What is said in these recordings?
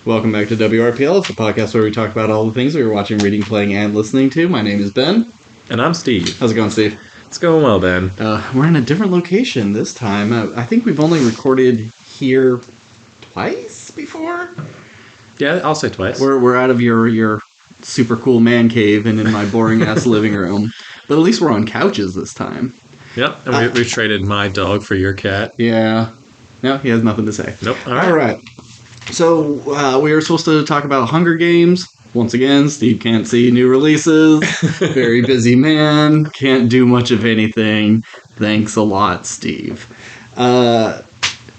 Welcome back to WRPL. It's a podcast where we talk about all the things we were watching, reading, playing, and listening to. My name is Ben. And I'm Steve. How's it going, Steve? It's going well, Ben. We're in a different location this time. I think we've only recorded here twice before. Yeah, I'll say twice. We're out of your super cool man cave and in my boring ass living room. But at least we're on couches this time. Yep, and we traded my dog for your cat. Yeah. No, he has nothing to say. Nope. All right. So we were supposed to talk about Hunger Games. Once again, Steve can't see new releases. Very busy man. Can't do much of anything. Thanks a lot, Steve. We're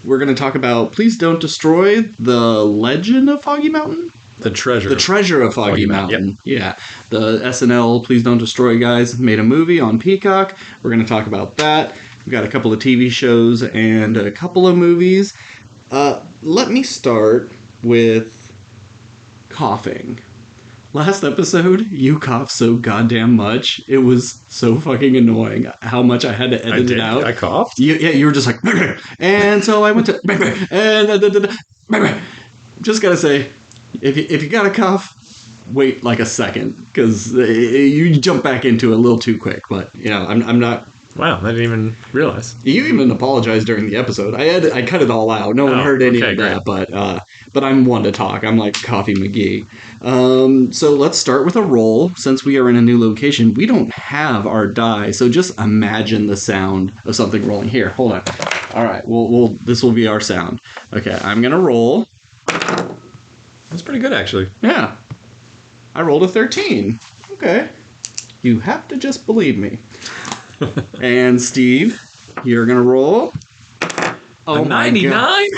going to talk about Please Don't Destroy the Legend of Foggy Mountain? The Treasure of Foggy Mountain. Yep. Yeah. The SNL Please Don't Destroy guys made a movie on Peacock. We're going to talk about that. We've got a couple of TV shows and a couple of movies. Let me start with coughing. Last episode, you coughed so goddamn much. It was so fucking annoying how much I had to edit it out. I coughed? You were just like... And so I went to... And... Just gotta say, if you got a cough, wait like a second. Because you jump back into it a little too quick. But, you know, I'm not... Wow, I didn't even realize. You even apologized during the episode. I cut it all out. No one heard any of that, but I'm one to talk. I'm like Coffee McGee. So let's start with a roll. Since we are in a new location, we don't have our die, so just imagine the sound of something rolling. Here, hold on. All right, this will be our sound. Okay, I'm gonna roll. That's pretty good, actually. Yeah, I rolled a 13. Okay, you have to just believe me. And Steve, you're gonna roll. Oh, 99?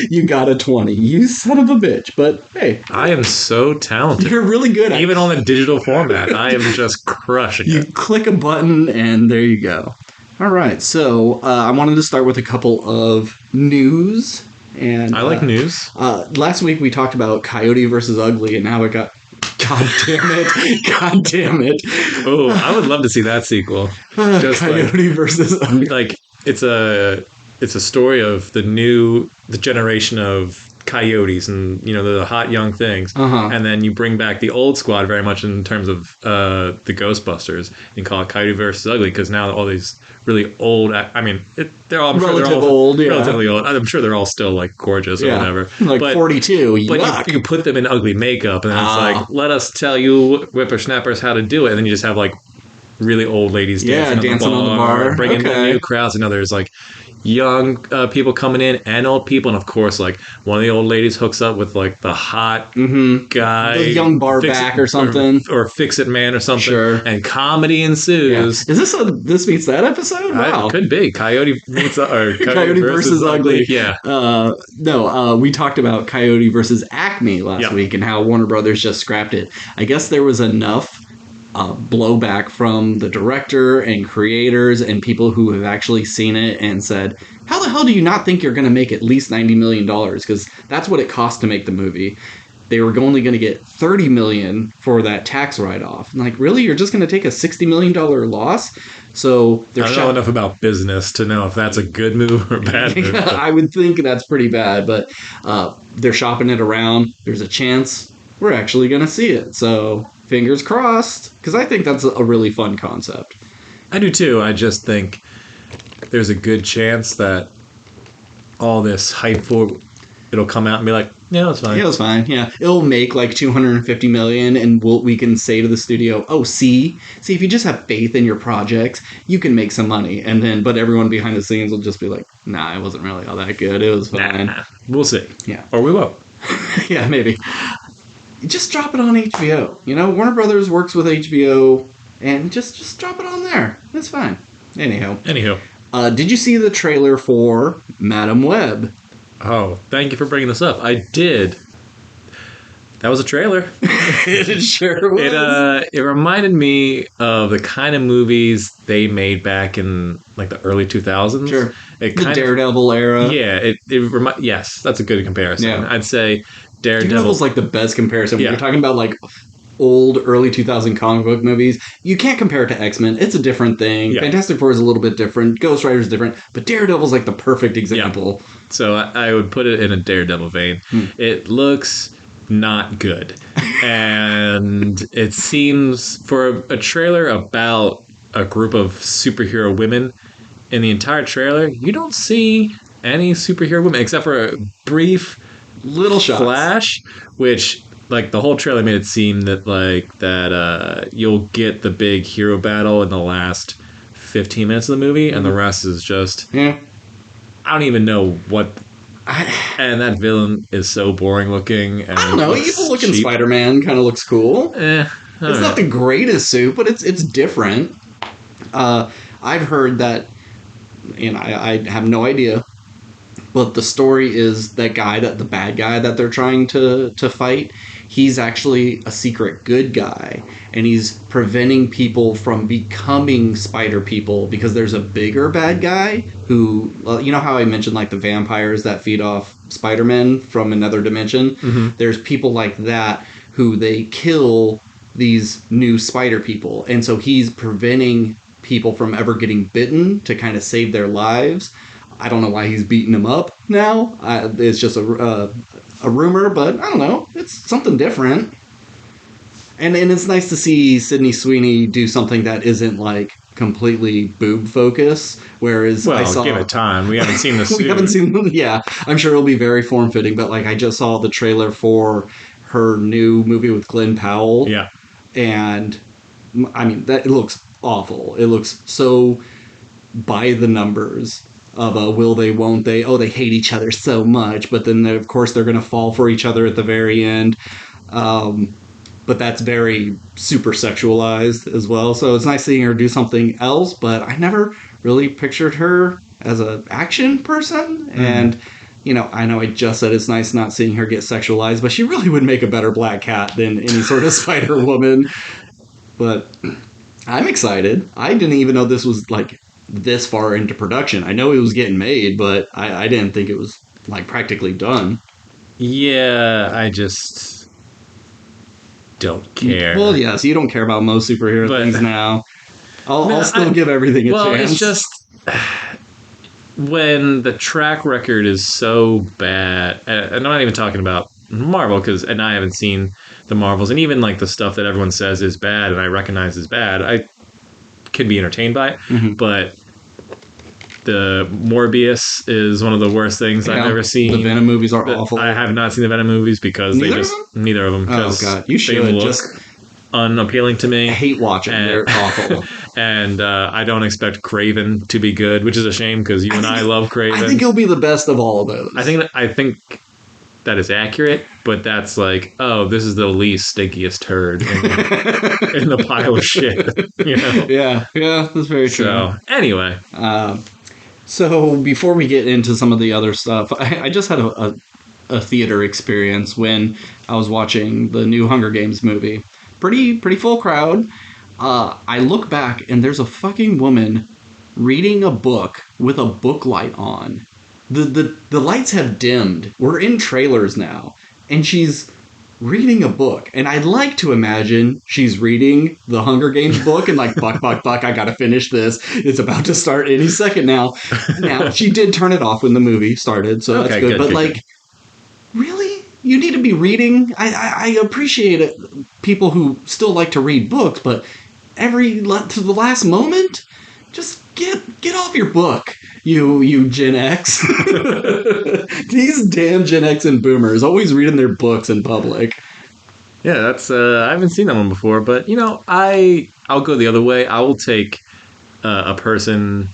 You got a 20. You son of a bitch. But hey, I am so talented. You're really good at it. Even on the digital format, I am just crushing You it. click a button and there you go. All right, so I wanted to start with a couple of news. And I like news. Last week we talked about Coyote versus Ugly, and now it got... God damn it. Oh, I would love to see that sequel. Just Coyote versus Ugly. Like, it's a story of the generation of coyotes and, you know, the hot young things. And then you bring back the old squad very much in terms of the Ghostbusters and call it Coyote versus Ugly, because now all these really old, they're all relatively old. I'm sure they're all still like gorgeous or whatever. Like 42. But you put them in ugly makeup and then it's like, let us tell you whippersnappers how to do it. And then you just have like really old ladies dancing on the bar. Bringing in new crowds. You know, there's like young people coming in and old people, and of course like one of the old ladies hooks up with like the hot guy, the young bar back or something, or fix it man or something. Sure. And comedy ensues. Is this meets that episode? Wow. It could be Coyote meets Coyote versus Ugly. Yeah. We talked about Coyote versus Acme last week and how Warner Brothers just scrapped it. I guess there was enough blowback from the director and creators and people who have actually seen it and said, how the hell do you not think you're going to make at least $90 million? Because that's what it cost to make the movie. They were only going to get $30 million for that tax write-off. And like, really? You're just going to take a $60 million loss? So I don't know enough about business to know if that's a good move or a bad move. I would think that's pretty bad, but they're shopping it around. There's a chance we're actually going to see it. So fingers crossed, because I think that's a really fun concept. I do too. I just think there's a good chance that all this hype for it'll come out and be like, yeah, it's fine. Yeah, it's fine. Yeah, it'll make like $250 million, and we can say to the studio, "Oh, see, if you just have faith in your projects, you can make some money." And then, but everyone behind the scenes will just be like, "Nah, it wasn't really all that good. It was fine." Nah. We'll see. Yeah, or we won't. Yeah, maybe. Just drop it on HBO. You know, Warner Brothers works with HBO, and just drop it on there. That's fine. Anyhow. Did you see the trailer for Madam Web? Oh, thank you for bringing this up. I did. That was a trailer. It sure was. It reminded me of the kind of movies they made back in like the early 2000s. Sure. The Daredevil era. Yeah. Yes, that's a good comparison. Yeah. I'd say Daredevil's like the best comparison. When you're talking about like old early 2000 comic book movies, you can't compare it to X-Men. It's a different thing. Yeah. Fantastic Four is a little bit different. Ghost Rider is different. But Daredevil's like the perfect example. Yeah. So I would put it in a Daredevil vein. It looks not good. And it seems for a trailer about a group of superhero women, in the entire trailer, you don't see any superhero women except for a brief little flash, which like the whole trailer made it seem that you'll get the big hero battle in the last 15 minutes of the movie, and the rest is just I don't even know what. And that villain is so boring looking. And I don't know. Evil looking Spider-Man kind of looks cool. It's not the greatest suit, but it's different. I've heard that, and I have no idea, but the story is that the bad guy that they're trying to fight, he's actually a secret good guy, and he's preventing people from becoming spider people because there's a bigger bad guy who, you know how I mentioned like the vampires that feed off Spider-Men from another dimension? Mm-hmm. There's people like that who they kill these new spider people, and so he's preventing people from ever getting bitten to kind of save their lives. I don't know why he's beating them up now. It's just a rumor, but I don't know. It's something different. And it's nice to see Sydney Sweeney do something that isn't like completely boob focus. Whereas give it time. We haven't seen the suit. We haven't seen them. Yeah, I'm sure it'll be very form fitting. But like I just saw the trailer for her new movie with Glenn Powell. Yeah, and I mean that it looks awful. It looks so by the numbers. Of will they, won't they? Oh, they hate each other so much, but then of course they're going to fall for each other at the very end. But that's very super sexualized as well. So it's nice seeing her do something else. But I never really pictured her as an action person. Mm. And you know I just said it's nice not seeing her get sexualized, but she really would make a better Black Cat than any sort of Spider Woman. But I'm excited. I didn't even know this was like this far into production. I know it was getting made, but I didn't think it was like practically done. Yeah, I just don't care. Well, yes, you don't care about most superhero things now. I'll still give everything a chance. Well, it's just when the track record is so bad, and I'm not even talking about Marvel, and I haven't seen the Marvels, and even like the stuff that everyone says is bad and I recognize is bad, I can be entertained by it, mm-hmm. But the Morbius is one of the worst things I've ever seen. The Venom movies are awful. I have not seen the Venom movies because neither of them. Oh god, you should. Look just unappealing to me. I hate watching. They're awful. And I don't expect Craven to be good, which is a shame because you and I love Craven. I think he'll be the best of all of those. I think that is accurate, but that's like, oh, this is the least stinkiest turd in the pile of shit. You know? Yeah, that's very true. So anyway, so before we get into some of the other stuff, I just had a theater experience when I was watching the new Hunger Games movie. Pretty full crowd. I look back and there's a fucking woman reading a book with a booklight on. The lights have dimmed. We're in trailers now. And she's reading a book. And I'd like to imagine she's reading the Hunger Games book and like, buck, I gotta finish this. It's about to start any second now. Now, she did turn it off when the movie started, so that's good. But like, really? You need to be reading? I appreciate it. People who still like to read books, but to the last moment, just get off your book. You Gen X. These damn Gen X and boomers always reading their books in public. Yeah, that's I haven't seen that one before, but you know, I'll go the other way. I will take a person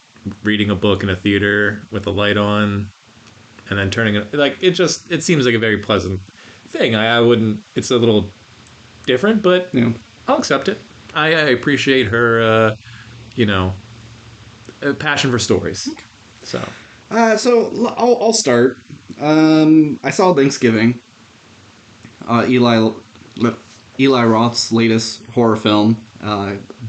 reading a book in a theater with a light on and then turning it like it seems like a very pleasant thing. I wouldn't. It's a little different, but yeah. I'll accept it. I appreciate her passion for stories. So I'll start. I saw Thanksgiving. Eli Roth's latest horror film,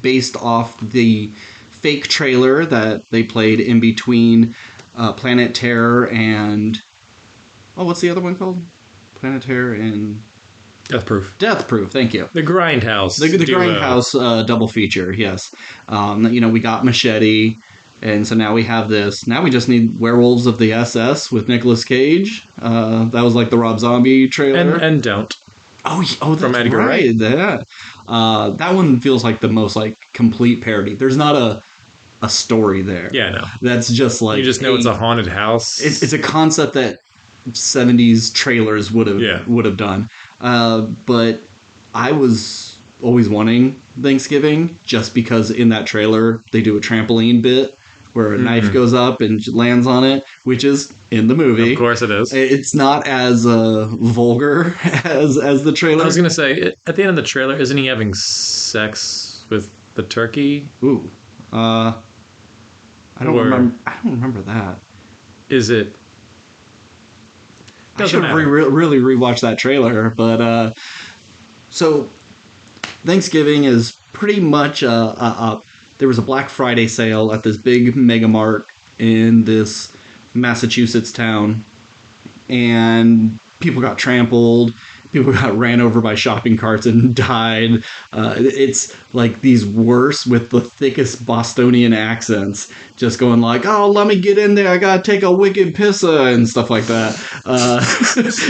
based off the fake trailer that they played in between Planet Terror and what's the other one called? Planet Terror and Death Proof. Death Proof. Thank you. The Grindhouse. The Grindhouse double feature. Yes. We got Machete. And so now we have this. Now we just need Werewolves of the SS with Nicolas Cage. That was like the Rob Zombie trailer. And don't. That's from Edgar right. Wright. That one feels like the most like complete parody. There's not a story there. Yeah, no. That's just like You just know it's a haunted house. It's a concept that 70s trailers would have done. But I was always wanting Thanksgiving just because in that trailer they do a trampoline bit where a knife goes up and lands on it, which is in the movie. Of course it is. It's not as vulgar as the trailer. I was going to say, at the end of the trailer, isn't he having sex with the turkey? Ooh. I don't remember that. Is it? I should have really rewatched that trailer, but so Thanksgiving is pretty much there was a Black Friday sale at this big mega mart in this Massachusetts town, and people got trampled. People got ran over by shopping carts and died. It's like these worse with the thickest Bostonian accents, just going like, "Oh, let me get in there. I gotta take a wicked pissa," and stuff like that.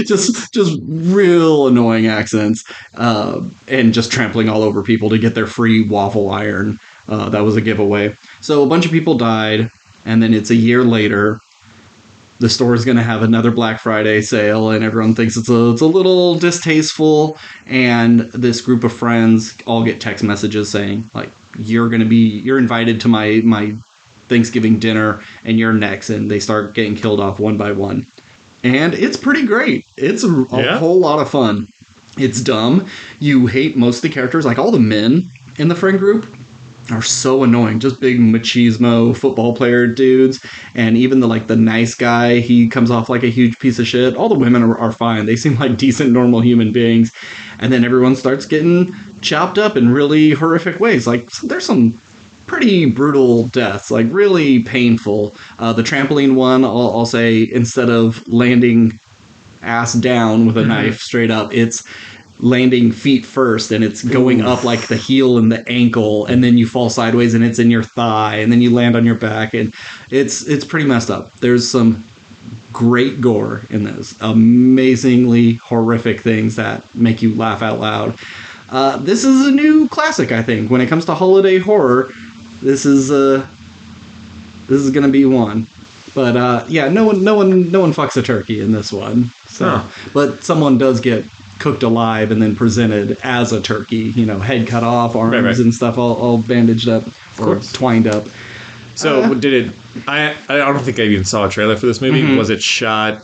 Just real annoying accents, and just trampling all over people to get their free waffle iron. That was a giveaway. So a bunch of people died, and then it's a year later. The store is going to have another Black Friday sale, and everyone thinks it's a little distasteful. And this group of friends all get text messages saying, like, you're invited to my Thanksgiving dinner, and you're next. And they start getting killed off one by one. And it's pretty great. It's a whole lot of fun. It's dumb. You hate most of the characters, like all the men in the friend group are so annoying, just big machismo football player dudes, and even the nice guy, he comes off like a huge piece of shit. All the women are fine. They seem like decent, normal human beings, and then everyone starts getting chopped up in really horrific ways. Like, there's some pretty brutal deaths, like really painful. The trampoline one, I'll say, instead of landing ass down with a knife straight up, it's landing feet first, and it's going up like the heel and the ankle, and then you fall sideways and it's in your thigh, and then you land on your back, and it's pretty messed up. There's some great gore in this, amazingly horrific things that make you laugh out loud. This is a new classic, I think, when it comes to holiday horror. This is gonna be one. But no one fucks a turkey in this one. So, but someone does get cooked alive and then presented as a turkey, head cut off, arms and stuff all bandaged up or twined up. So did it? I don't think I even saw a trailer for this movie. Was it shot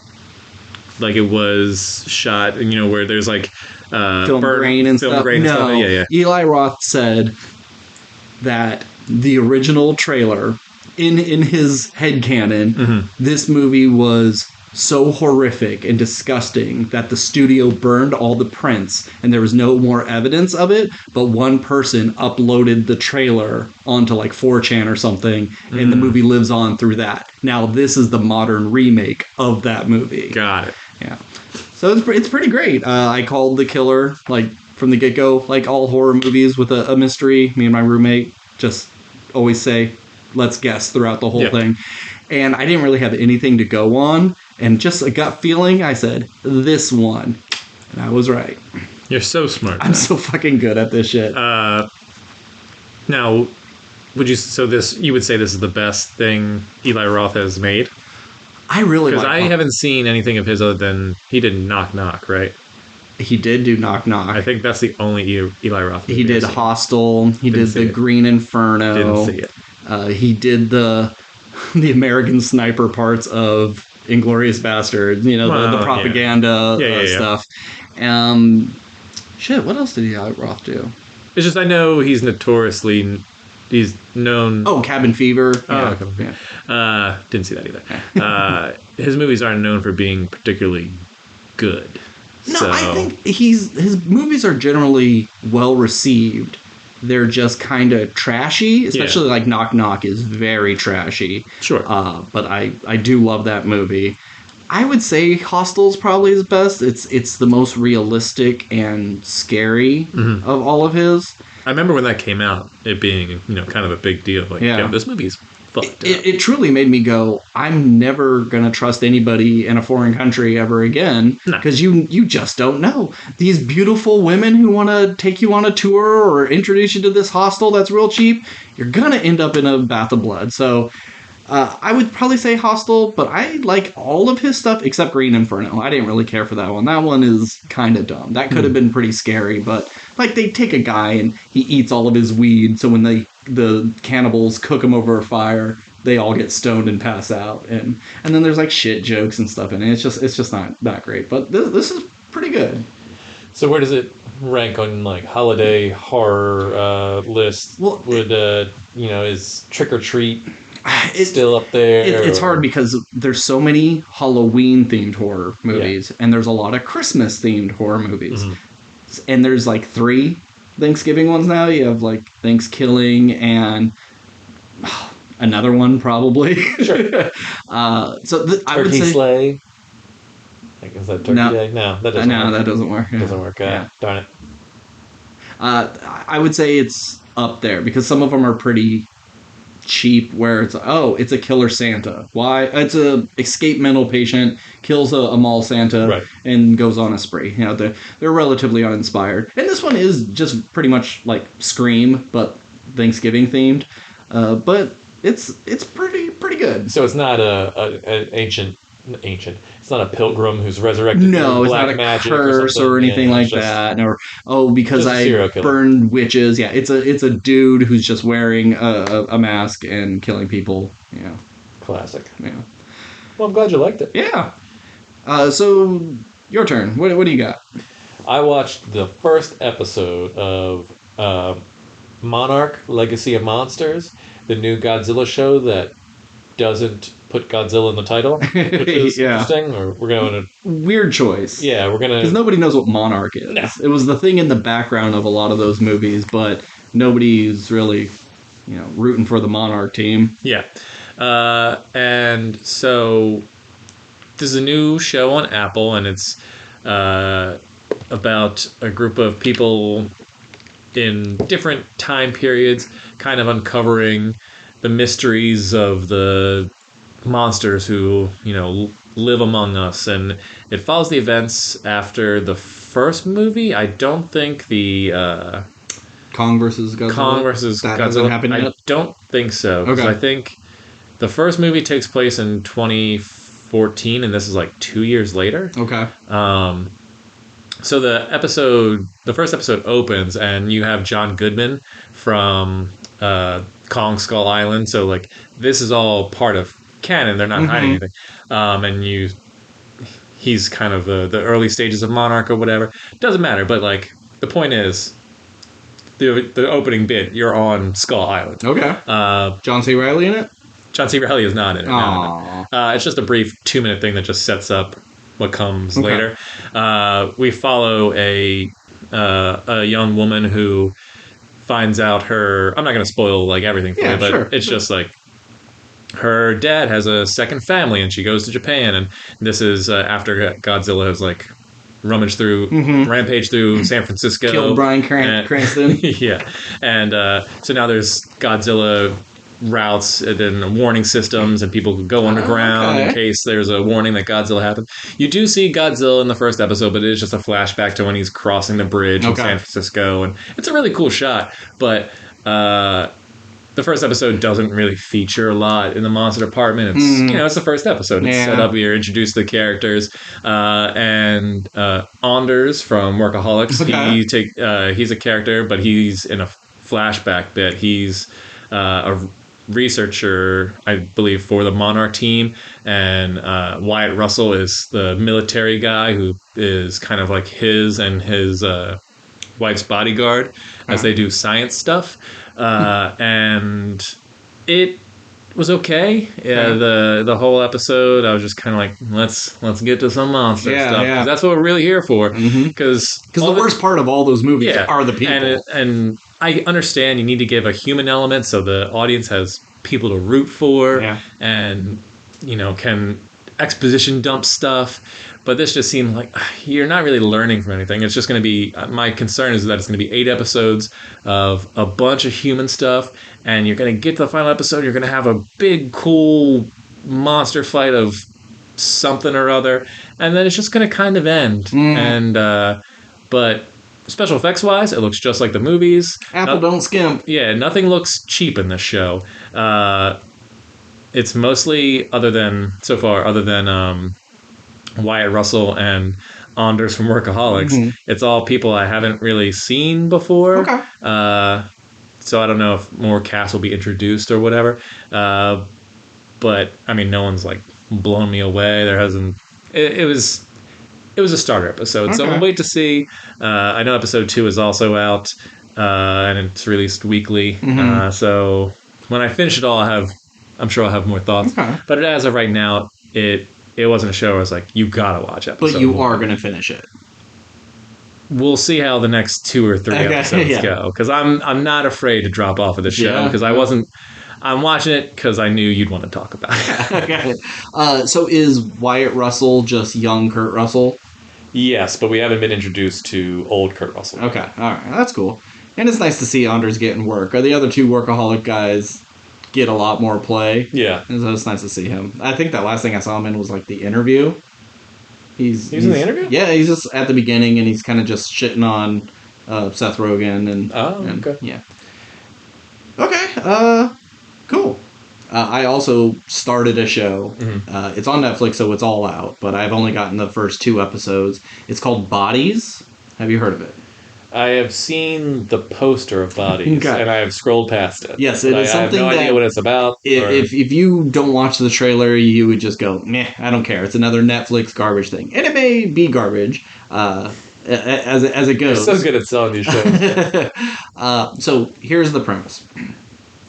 like it was shot? Where there's like film grain and stuff. No, yeah. Eli Roth said that the original trailer in his headcanon, this movie was so horrific and disgusting that the studio burned all the prints and there was no more evidence of it, but one person uploaded the trailer onto like 4chan or something, and the movie lives on through that. Now this is the modern remake of that movie. Got it. Yeah. So it's pretty great. I called the killer like from the get-go, like all horror movies with a mystery. Me and my roommate just always say, let's guess throughout the whole thing. And I didn't really have anything to go on. And just a gut feeling, I said, this one. And I was right. You're so smart. I'm so fucking good at this shit. Now, you would say this is the best thing Eli Roth has made? I really like because I haven't seen anything of his other than he did Knock Knock, right? He did do Knock Knock. I think that's the only Eli Roth movie. He did Hostel. He did The Green Inferno. Didn't see it. He did the American Sniper parts of Inglourious Bastards, the propaganda stuff. Shit, what else did Eli Roth do? It's just I know he's known. Oh, Cabin Fever. Didn't see that either. His movies aren't known for being particularly good. No, I think his movies are generally well received. They're just kind of trashy, especially like Knock Knock is very trashy. Sure. But I do love that movie. I would say Hostel's probably his best. It's the most realistic and scary of all of his. I remember when that came out, it being, kind of a big deal. Like, yeah, this movie's fucked up. It truly made me go, I'm never going to trust anybody in a foreign country ever again, because you just don't know. These beautiful women who want to take you on a tour or introduce you to this hostel that's real cheap, you're going to end up in a bath of blood. So I would probably say Hostel, but I like all of his stuff except Green Inferno. I didn't really care for that one. That one is kind of dumb. That could have been pretty scary, but like they take a guy and he eats all of his weed, so when the cannibals cook him over a fire, they all get stoned and pass out, and then there's like shit jokes and stuff in it. It's just not that great, but this is pretty good. So where does it rank on like holiday horror list? Well, is Trick or Treat still up there? It's hard because there's so many Halloween-themed horror movies, and there's a lot of Christmas-themed horror movies. And there's like 3 Thanksgiving ones now. You have like Thanksgiving and another one probably. Sure. I would say Sleigh. Like, is that Turkey Day? No, that doesn't work. That doesn't work. It doesn't work. Darn it. I would say it's up there because some of them are pretty cheap, where it's a killer Santa. Why? It's a escaped mental patient, kills a mall Santa, and goes on a spree. They're relatively uninspired. And this one is just pretty much like Scream, but Thanksgiving themed. But it's pretty good. So it's not an ancient. It's not a pilgrim who's resurrected. No, it's black not a magic curse or anything like that. Or because I burned witches. Yeah, it's a dude who's just wearing a mask and killing people. Classic. Yeah. Well, I'm glad you liked it. Yeah. So your turn. What do you got? I watched the first episode of Monarch: Legacy of Monsters, the new Godzilla show that doesn't put Godzilla in the title, which is interesting. Or we're going to weird choice. Yeah, we're gonna because nobody knows what Monarch is. No. It was the thing in the background of a lot of those movies, but nobody's really, rooting for the Monarch team. Yeah, and so this is a new show on Apple, and it's about a group of people in different time periods, kind of uncovering the mysteries of the monsters who, live among us. And it follows the events after the first movie. I don't think the Kong versus Godzilla that hasn't happened yet? I don't think so. Okay. I think the first movie takes place in 2014, and this is like 2 years later. Okay. So the first episode opens, and you have John Goodman from Kong Skull Island. So like this is all part of canon. They're not hiding anything. And he's kind of the early stages of Monarch or whatever. Doesn't matter. But like the point is, the opening bit, you're on Skull Island. Okay. John C. Reilly in it? John C. Reilly is not in it. No. It's just a brief 2-minute thing that just sets up what comes later. We follow a young woman who finds out I'm not going to spoil like everything for you, but it's just like her dad has a second family, and she goes to Japan, and this is after Godzilla has like rampaged through San Francisco, killed Bryan Cranston. Yeah, and so now there's Godzilla routes and then warning systems, and people go underground in case there's a warning that Godzilla happened. You do see Godzilla in the first episode, but it is just a flashback to when he's crossing the bridge in San Francisco, and it's a really cool shot. But the first episode doesn't really feature a lot in the monster department. It's it's the first episode. It's set up, you're introduced to the characters, and Anders from Workaholics. He's a character, but he's in a flashback bit. He's a researcher, I believe, for the Monarch team, and Wyatt Russell is the military guy who is kind of like his and his wife's bodyguard as they do science stuff, and it was okay. Yeah, the whole episode, I was just kind of like, let's get to some monster stuff. Yeah. That's what we're really here for. Because the worst part of all those movies are the people. And I understand you need to give a human element so the audience has people to root for, and can exposition dump stuff, but this just seemed like you're not really learning from anything. It's just going to be, my concern is that it's going to be 8 episodes of a bunch of human stuff, and you're going to get to the final episode, you're going to have a big, cool monster fight of something or other, and then it's just going to kind of end. And but special effects wise, it looks just like the movies. Apple don't skimp. Yeah, nothing looks cheap in this show. It's mostly, other than Wyatt Russell and Anders from Workaholics, it's all people I haven't really seen before. Okay. So I don't know if more cast will be introduced or whatever. But I mean, no one's like blown me away. There hasn't. It was a starter episode, so we'll wait to see. I know episode 2 is also out, and it's released weekly. So when I finish it all, I'm sure I'll have more thoughts. Okay. But as of right now, it wasn't a show where I was like, you gotta watch episode. But you are going to finish it. We'll see how the next 2 or 3 episodes go, because I'm not afraid to drop off of the show, because I wasn't. I'm watching it because I knew you'd want to talk about it. Okay. So is Wyatt Russell just young Kurt Russell? Yes, but we haven't been introduced to old Kurt Russell. Okay, all right, that's cool. And it's nice to see Anders getting work. The other 2 workaholic guys get a lot more play. Yeah. And so it's nice to see him. I think that last thing I saw him in was like The Interview. He's in The Interview? Yeah, he's just at the beginning, and he's kind of just shitting on Seth Rogen. And okay. Yeah. Okay, cool. I also started a show. It's on Netflix, so it's all out, but I've only gotten the first 2 episodes. It's called Bodies. Have you heard of it? I have seen the poster of Bodies, and I have scrolled past it. Yes, it is something that... I have no idea what it's about. If you don't watch the trailer, you would just go, meh, I don't care. It's another Netflix garbage thing. And it may be garbage, as it goes. You're so good at selling these shows. So here's the premise.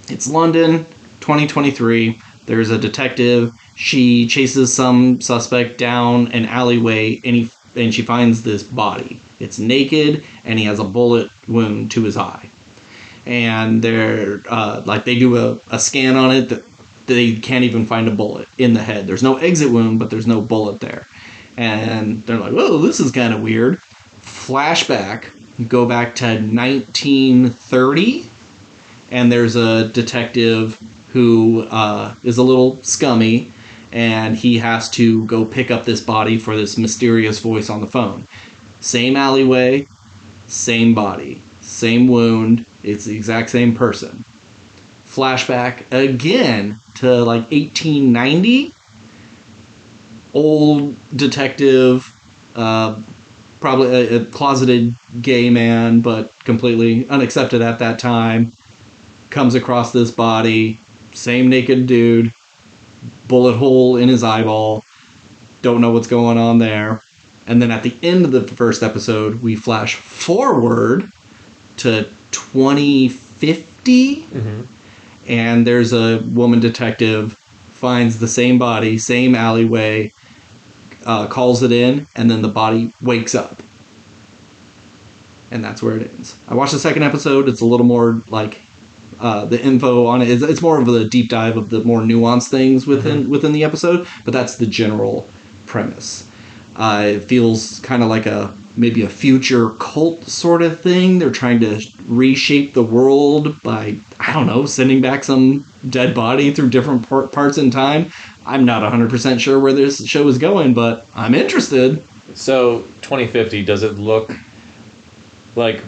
It's London, 2023. There's a detective. She chases some suspect down an alleyway, and she finds this body. It's naked, and he has a bullet wound to his eye. And they're they do a scan on it that they can't even find a bullet in the head. There's no exit wound, but there's no bullet there. And they're like, whoa, this is kind of weird. Flashback, go back to 1930. And there's a detective who is a little scummy, and he has to go pick up this body for this mysterious voice on the phone. Same alleyway, same body, same wound. It's the exact same person. Flashback again to like 1890. Old detective, probably a closeted gay man, but completely unaccepted at that time. Comes across this body, same naked dude, bullet hole in his eyeball, don't know what's going on there. And then at the end of the first episode, we flash forward to 2050, and there's a woman detective, finds the same body, same alleyway, calls it in, and then the body wakes up. And that's where it ends. I watched the second episode. It's a little more like... the info on it, it's more of a deep dive of the more nuanced things within the episode, but that's the general premise. It feels kind of like maybe a future cult sort of thing. They're trying to reshape the world by, I don't know, sending back some dead body through different parts in time. I'm not 100% sure where this show is going, but I'm interested. So 2050, does it look like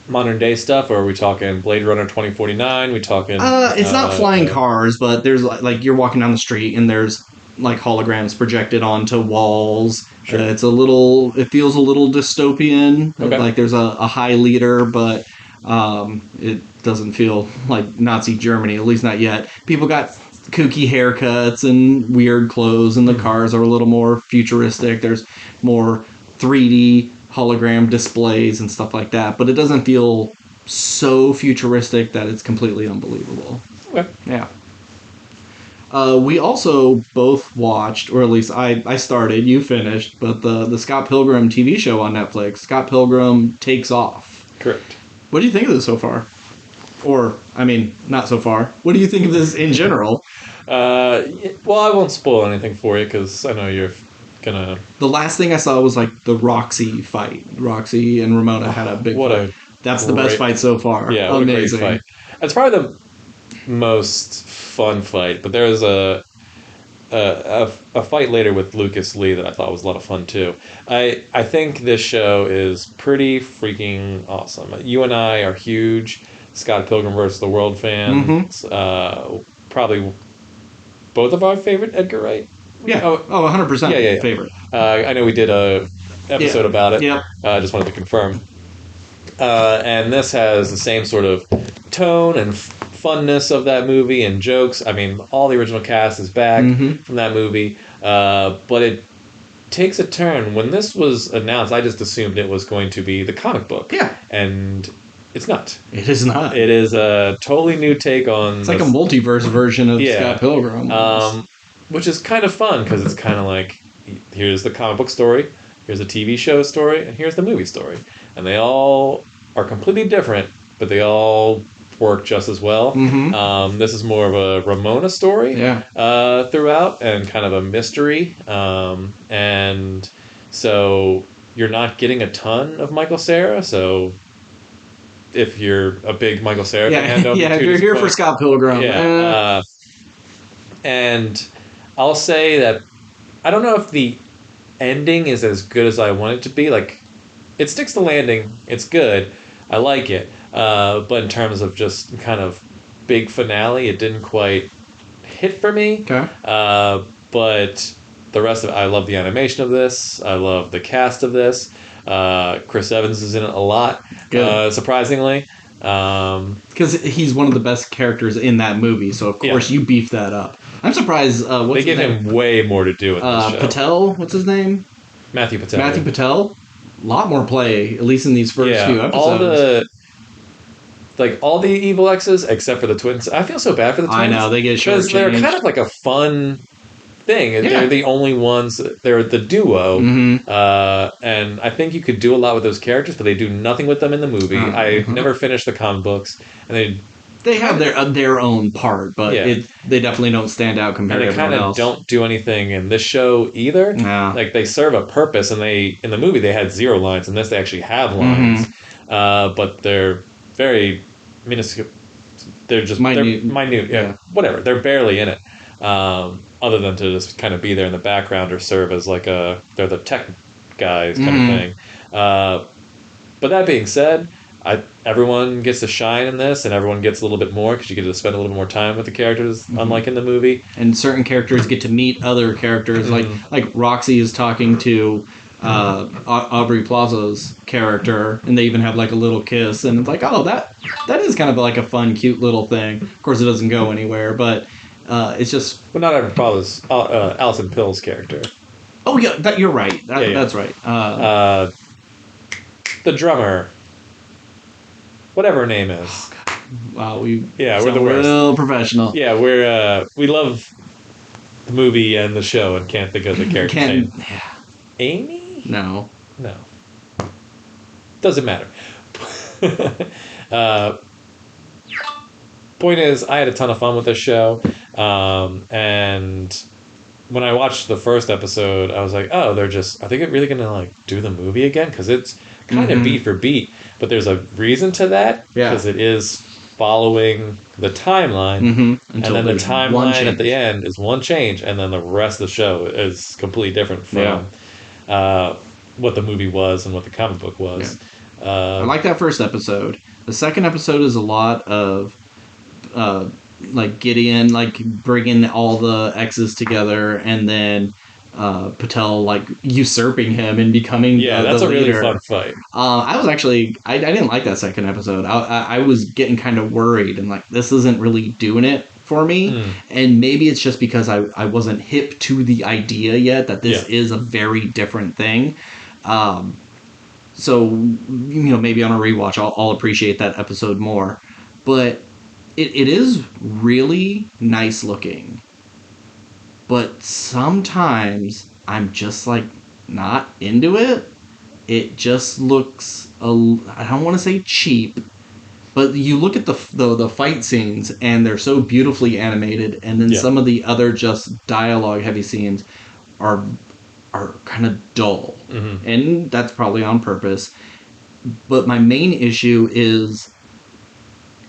modern day stuff, or are we talking Blade Runner 2049? We talking it's not flying cars, but there's like you're walking down the street and there's like holograms projected onto walls. Sure. It feels a little dystopian. Okay. Like there's a high leader, but it doesn't feel like Nazi Germany, at least not yet. People got kooky haircuts and weird clothes, and the cars are a little more futuristic. There's more 3D hologram displays and stuff like that, but it doesn't feel so futuristic that it's completely unbelievable. Okay. Yeah. We also both watched, or at least I started, you finished, but the Scott Pilgrim TV show on Netflix, Scott Pilgrim Takes Off. Correct. What do you think of this so far? Or, I mean, not so far. What do you think of this in general? Well, I won't spoil anything for you because I know you're gonna. The last thing I saw was like the Roxy fight. Roxy and Ramona had a big fight. That's the best fight so far. Yeah, what amazing. A great fight. It's probably the most fun fight, but there was a fight later with Lucas Lee that I thought was a lot of fun too. I think this show is pretty freaking awesome. You and I are huge Scott Pilgrim vs. the World fans. Probably both of our favorite Edgar Wright. Yeah. 100% favorite. I know we did a episode about it. Yeah. I just wanted to confirm. And this has the same sort of tone and funness of that movie and jokes. I mean, all the original cast is back from that movie. But it takes a turn. When this was announced, I just assumed it was going to be the comic book. Yeah. And it's not. It is not. It is a totally new take on... It's like a multiverse version of Scott Pilgrim. Which is kind of fun because it's kind of like, here's the comic book story, here's a TV show story, and here's the movie story. And they all are completely different, but they all work just as well. This is more of a Ramona story throughout and kind of a mystery. And so you're not getting a ton of Michael Cera, so... If you're a big Michael Cera fan, don't be too if you're here for Scott Pilgrim. And I'll say that I don't know if the ending is as good as I want it to be. Like, it sticks the landing. It's good. I like it. But in terms of just kind of big finale, it didn't quite hit for me. Okay. But the rest of it, I love the animation of this. I love the cast of this. Chris Evans is in it a lot, surprisingly. Because he's one of the best characters in that movie, so of course you beef that up. I'm surprised. They give him way more to do with this show. Patel, what's his name? Matthew Patel. Matthew Patel. A lot more play, at least in these first few episodes. All the evil exes, except for the twins. I feel so bad for the twins. I know, they get short. Because they're kind of like a fun thing. They're the only ones. They're the duo, and I think you could do a lot with those characters, but they do nothing with them in the movie. I never finished the comic books, and they have their own part, but they definitely don't stand out compared to everyone else. And they kind of don't do anything in this show either. Like, they serve a purpose, and in the movie they had 0 lines. In this, they actually have lines, but they're very minuscule. They're just minute. They're minute. Yeah, whatever. They're barely in it. Other than to just kind of be there in the background or serve as like they're the tech guys kind of thing. But that being said, everyone gets to shine in this, and everyone gets a little bit more because you get to spend a little bit more time with the characters, unlike in the movie. And certain characters get to meet other characters, like Roxy is talking to Aubrey Plaza's character, and they even have like a little kiss, and it's like, oh, that is kind of like a fun, cute little thing. Of course, it doesn't go anywhere, but it's just... Well, not Aubrey Plaza's, Alison Pill's character. Oh, yeah, you're right. That's right. The drummer. Whatever her name is. Oh, wow, we're the worst. Real professional. Yeah, we love the movie and the show and can't think of the character's name. Amy? No. Doesn't matter. Point is, I had a ton of fun with this show, and when I watched the first episode, I was like, oh, are they really going to like do the movie again? Because it's kind of beat for beat, but there's a reason to that, because it is following the timeline, and then the timeline at the end is one change, and then the rest of the show is completely different from what the movie was and what the comic book was. I like that first episode. The second episode is a lot of like Gideon, like bringing all the exes together, and then Patel like usurping him and becoming that's the a leader. Really fun fight. I was actually I didn't like that second episode. I was getting kind of worried and like, this isn't really doing it for me, and maybe it's just because I wasn't hip to the idea yet that this is a very different thing. So maybe on a rewatch I'll appreciate that episode more, but it is really nice looking, but sometimes I'm just like not into it. It just looks I don't want to say cheap, But you look at the fight scenes, and they're so beautifully animated, and then some of the other just dialogue heavy scenes are kind of dull, and that's probably on purpose. But my main issue is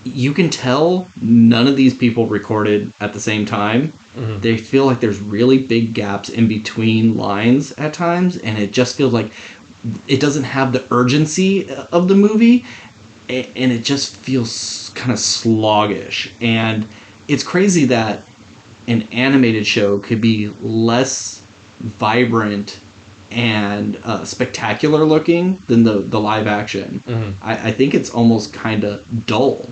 you can tell none of these people recorded at the same time. They feel like there's really big gaps in between lines at times, and it just feels like it doesn't have the urgency of the movie, and it just feels kind of sluggish. And it's crazy that an animated show could be less vibrant and spectacular looking than the live action. I think it's almost kind of dull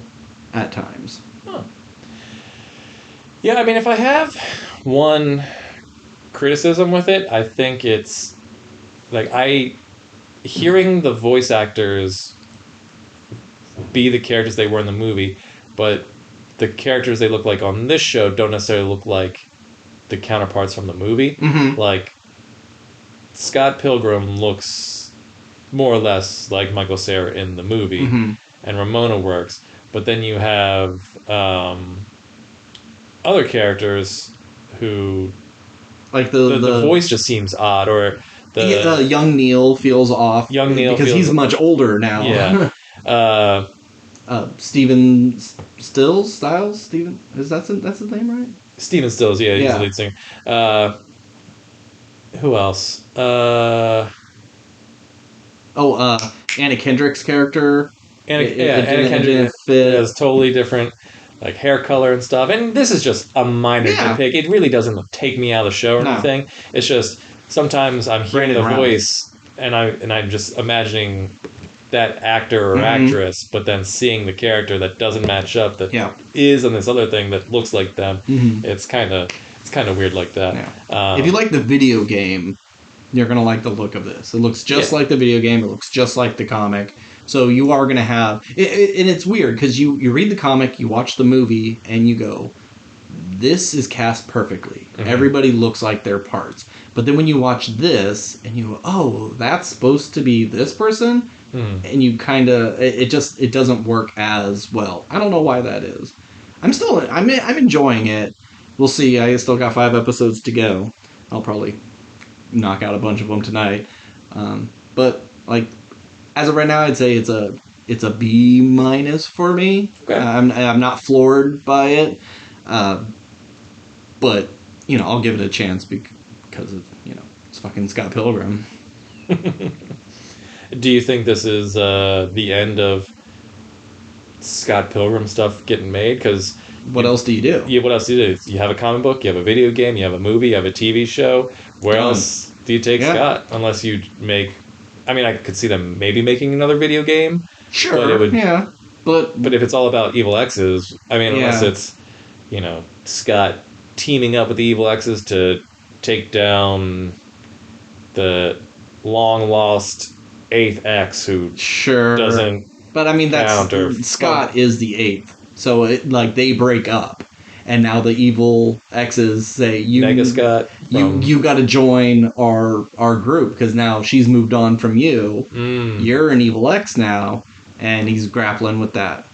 at times. Huh. Yeah, I mean, if I have one criticism with it, I think it's like hearing the voice actors be the characters they were in the movie, but the characters they look like on this show don't necessarily look like the counterparts from the movie. Like, Scott Pilgrim looks more or less like Michael Cera in the movie, and Ramona works. But then you have other characters who... Like the voice just seems odd, or... young Neil feels off. Young Neil because he's much older now. Yeah. Steven Stills? Steven? That's his name, right? Steven Stills, yeah, he's the lead singer. Who else? Anna Kendrick's character. Anna Kendrick has totally different like hair color and stuff. And this is just a minor nitpick. It really doesn't take me out of the show or anything. It's just sometimes I'm hearing the voice and I'm just imagining that actor or actress, but then seeing the character that doesn't match up that is on this other thing that looks like them. It's kind of weird like that. If you like the video game, you're gonna like the look of this. It looks just like the video game. It looks just like the comic. So you are gonna have, and it's weird because you read the comic, you watch the movie, and you go, this is cast perfectly. Everybody looks like their parts. But then when you watch this and you go, oh, that's supposed to be this person. And you kind of, it doesn't work as well. I don't know why that is. I'm enjoying it. We'll see. I still got 5 episodes to go. I'll probably knock out a bunch of them tonight. But like, as of right now, I'd say it's a B- for me. Okay. I'm not floored by it. But I'll give it a chance because of it's fucking Scott Pilgrim. Do you think this is the end of Scott Pilgrim stuff getting made? Because what else do you do? Yeah, what else do you do? You have a comic book, you have a video game, you have a movie, you have a TV show. Where else do you take Scott? Unless you make... I mean, I could see them maybe making another video game. Sure, but it would, But if it's all about evil X's, I mean, unless it's, Scott teaming up with the evil X's to take down the long-lost 8th X who doesn't... But I mean, Scott is the 8th. So they break up. And now the evil X's say, Mega Scott, you got to join our group because now she's moved on from you. You're an evil X now, and he's grappling with that.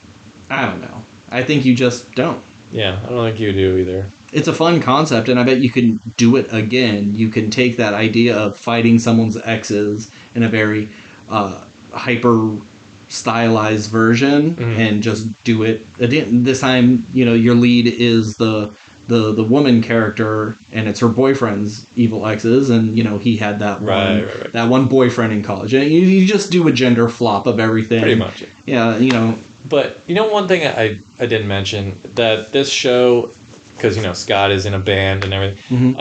I don't know. I think you just don't. Yeah, I don't think you do either. It's a fun concept, and I bet you can do it again. You can take that idea of fighting someone's X's in a very hyper stylized version and just do it again. This time, your lead is the woman character, and it's her boyfriend's evil X's, and he had that that one boyfriend in college, and you just do a gender flop of everything. Pretty much. Yeah, But one thing I didn't mention that this show, because Scott is in a band and everything.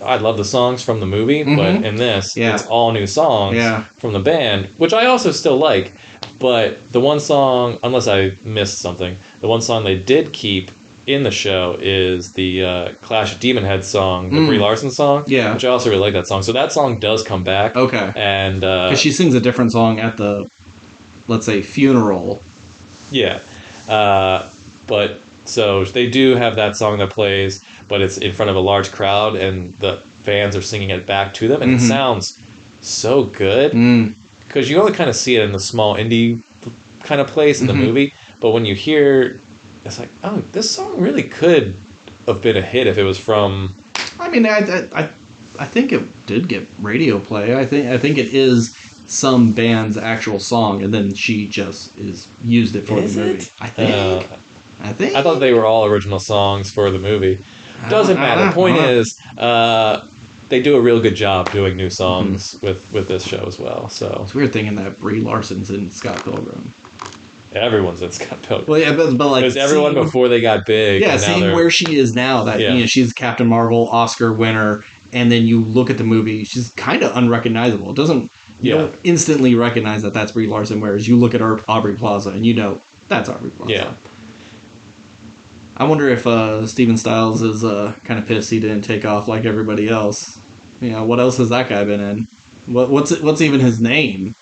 I love the songs from the movie, but in this, it's all new songs from the band, which I also still like. But the one song, unless I missed something, the one song they did keep in the show is the Clash of Demon Head song, the Brie Larson song, which I also really like that song. So that song does come back. Okay. And because she sings a different song at the, let's say, funeral. Yeah. But so they do have that song that plays, but it's in front of a large crowd, and the fans are singing it back to them, and it sounds so good because you only kind of see it in the small indie kind of place in the movie. But when you hear, it's like, oh, this song really could have been a hit if it was from. I mean, I think it did get radio play. I think it is some band's actual song, and then she just used it for the movie. I think. I thought they were all original songs for the movie. Doesn't matter. The point is, they do a real good job doing new songs with this show as well. So it's weird thinking that Brie Larson's in Scott Pilgrim. Everyone's in Scott Pilgrim. Well, yeah, but like there's everyone before they got big. Yeah, seeing where she is now, that she's Captain Marvel, Oscar winner, and then you look at the movie, she's kind of unrecognizable. It doesn't you don't instantly recognize that that's Brie Larson, whereas you look at Aubrey Plaza and you know that's Aubrey Plaza. Yeah. I wonder if Steven Stiles is kind of pissed he didn't take off like everybody else. What else has that guy been in? What's even his name?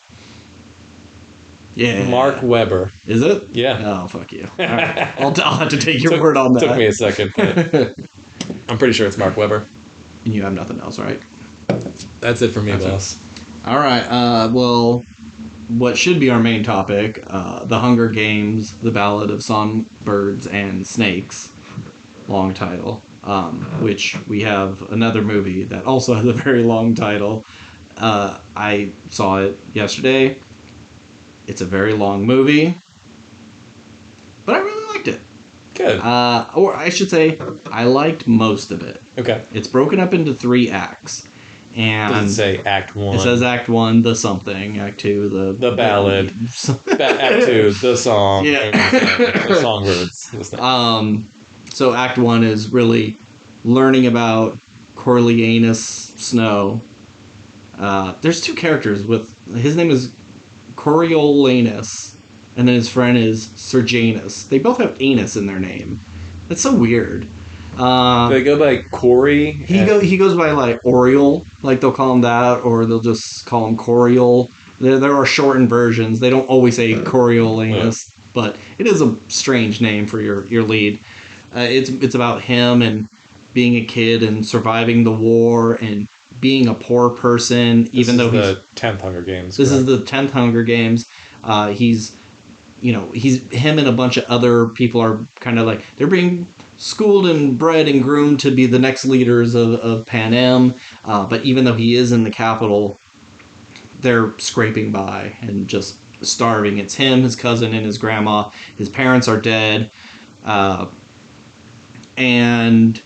Yeah, Mark Webber. Is it? Yeah. Oh, fuck you. All right. I'll have to take your word on that. Took me a second, but I'm pretty sure it's Mark Webber. And you have nothing else, right? That's it for me, boss. All right. Well, what should be our main topic, The Hunger Games, The Ballad of Songbirds and Snakes, long title, which we have another movie that also has a very long title. I saw it yesterday. It's a very long movie, but I really liked it. Good. Or I should say, I liked most of it. Okay. It's broken up into 3 acts. And does it say Act 1? It says Act 1, the something. Act 2, the ballad. Act 2, the song. Yeah. The songbirds. So Act 1 is really learning about Coriolanus Snow. There's 2 characters with... His name is Coriolanus, and then his friend is Serjanus. They both have anus in their name. That's so weird. They go by Corey. He goes by like Oriole, like they'll call him that, or they'll just call him Coriol. There are shortened versions. They don't always say Coriolanus, but it is a strange name for your lead. It's about him and being a kid and surviving the war and being a poor person, even though he's the 10th Hunger Games. This is the 10th Hunger Games. He's him and a bunch of other people are kind of like, they're being schooled and bred and groomed to be the next leaders of Pan Am. But even though he is in the capital, they're scraping by and just starving. It's him, his cousin, and his grandma. His parents are dead. And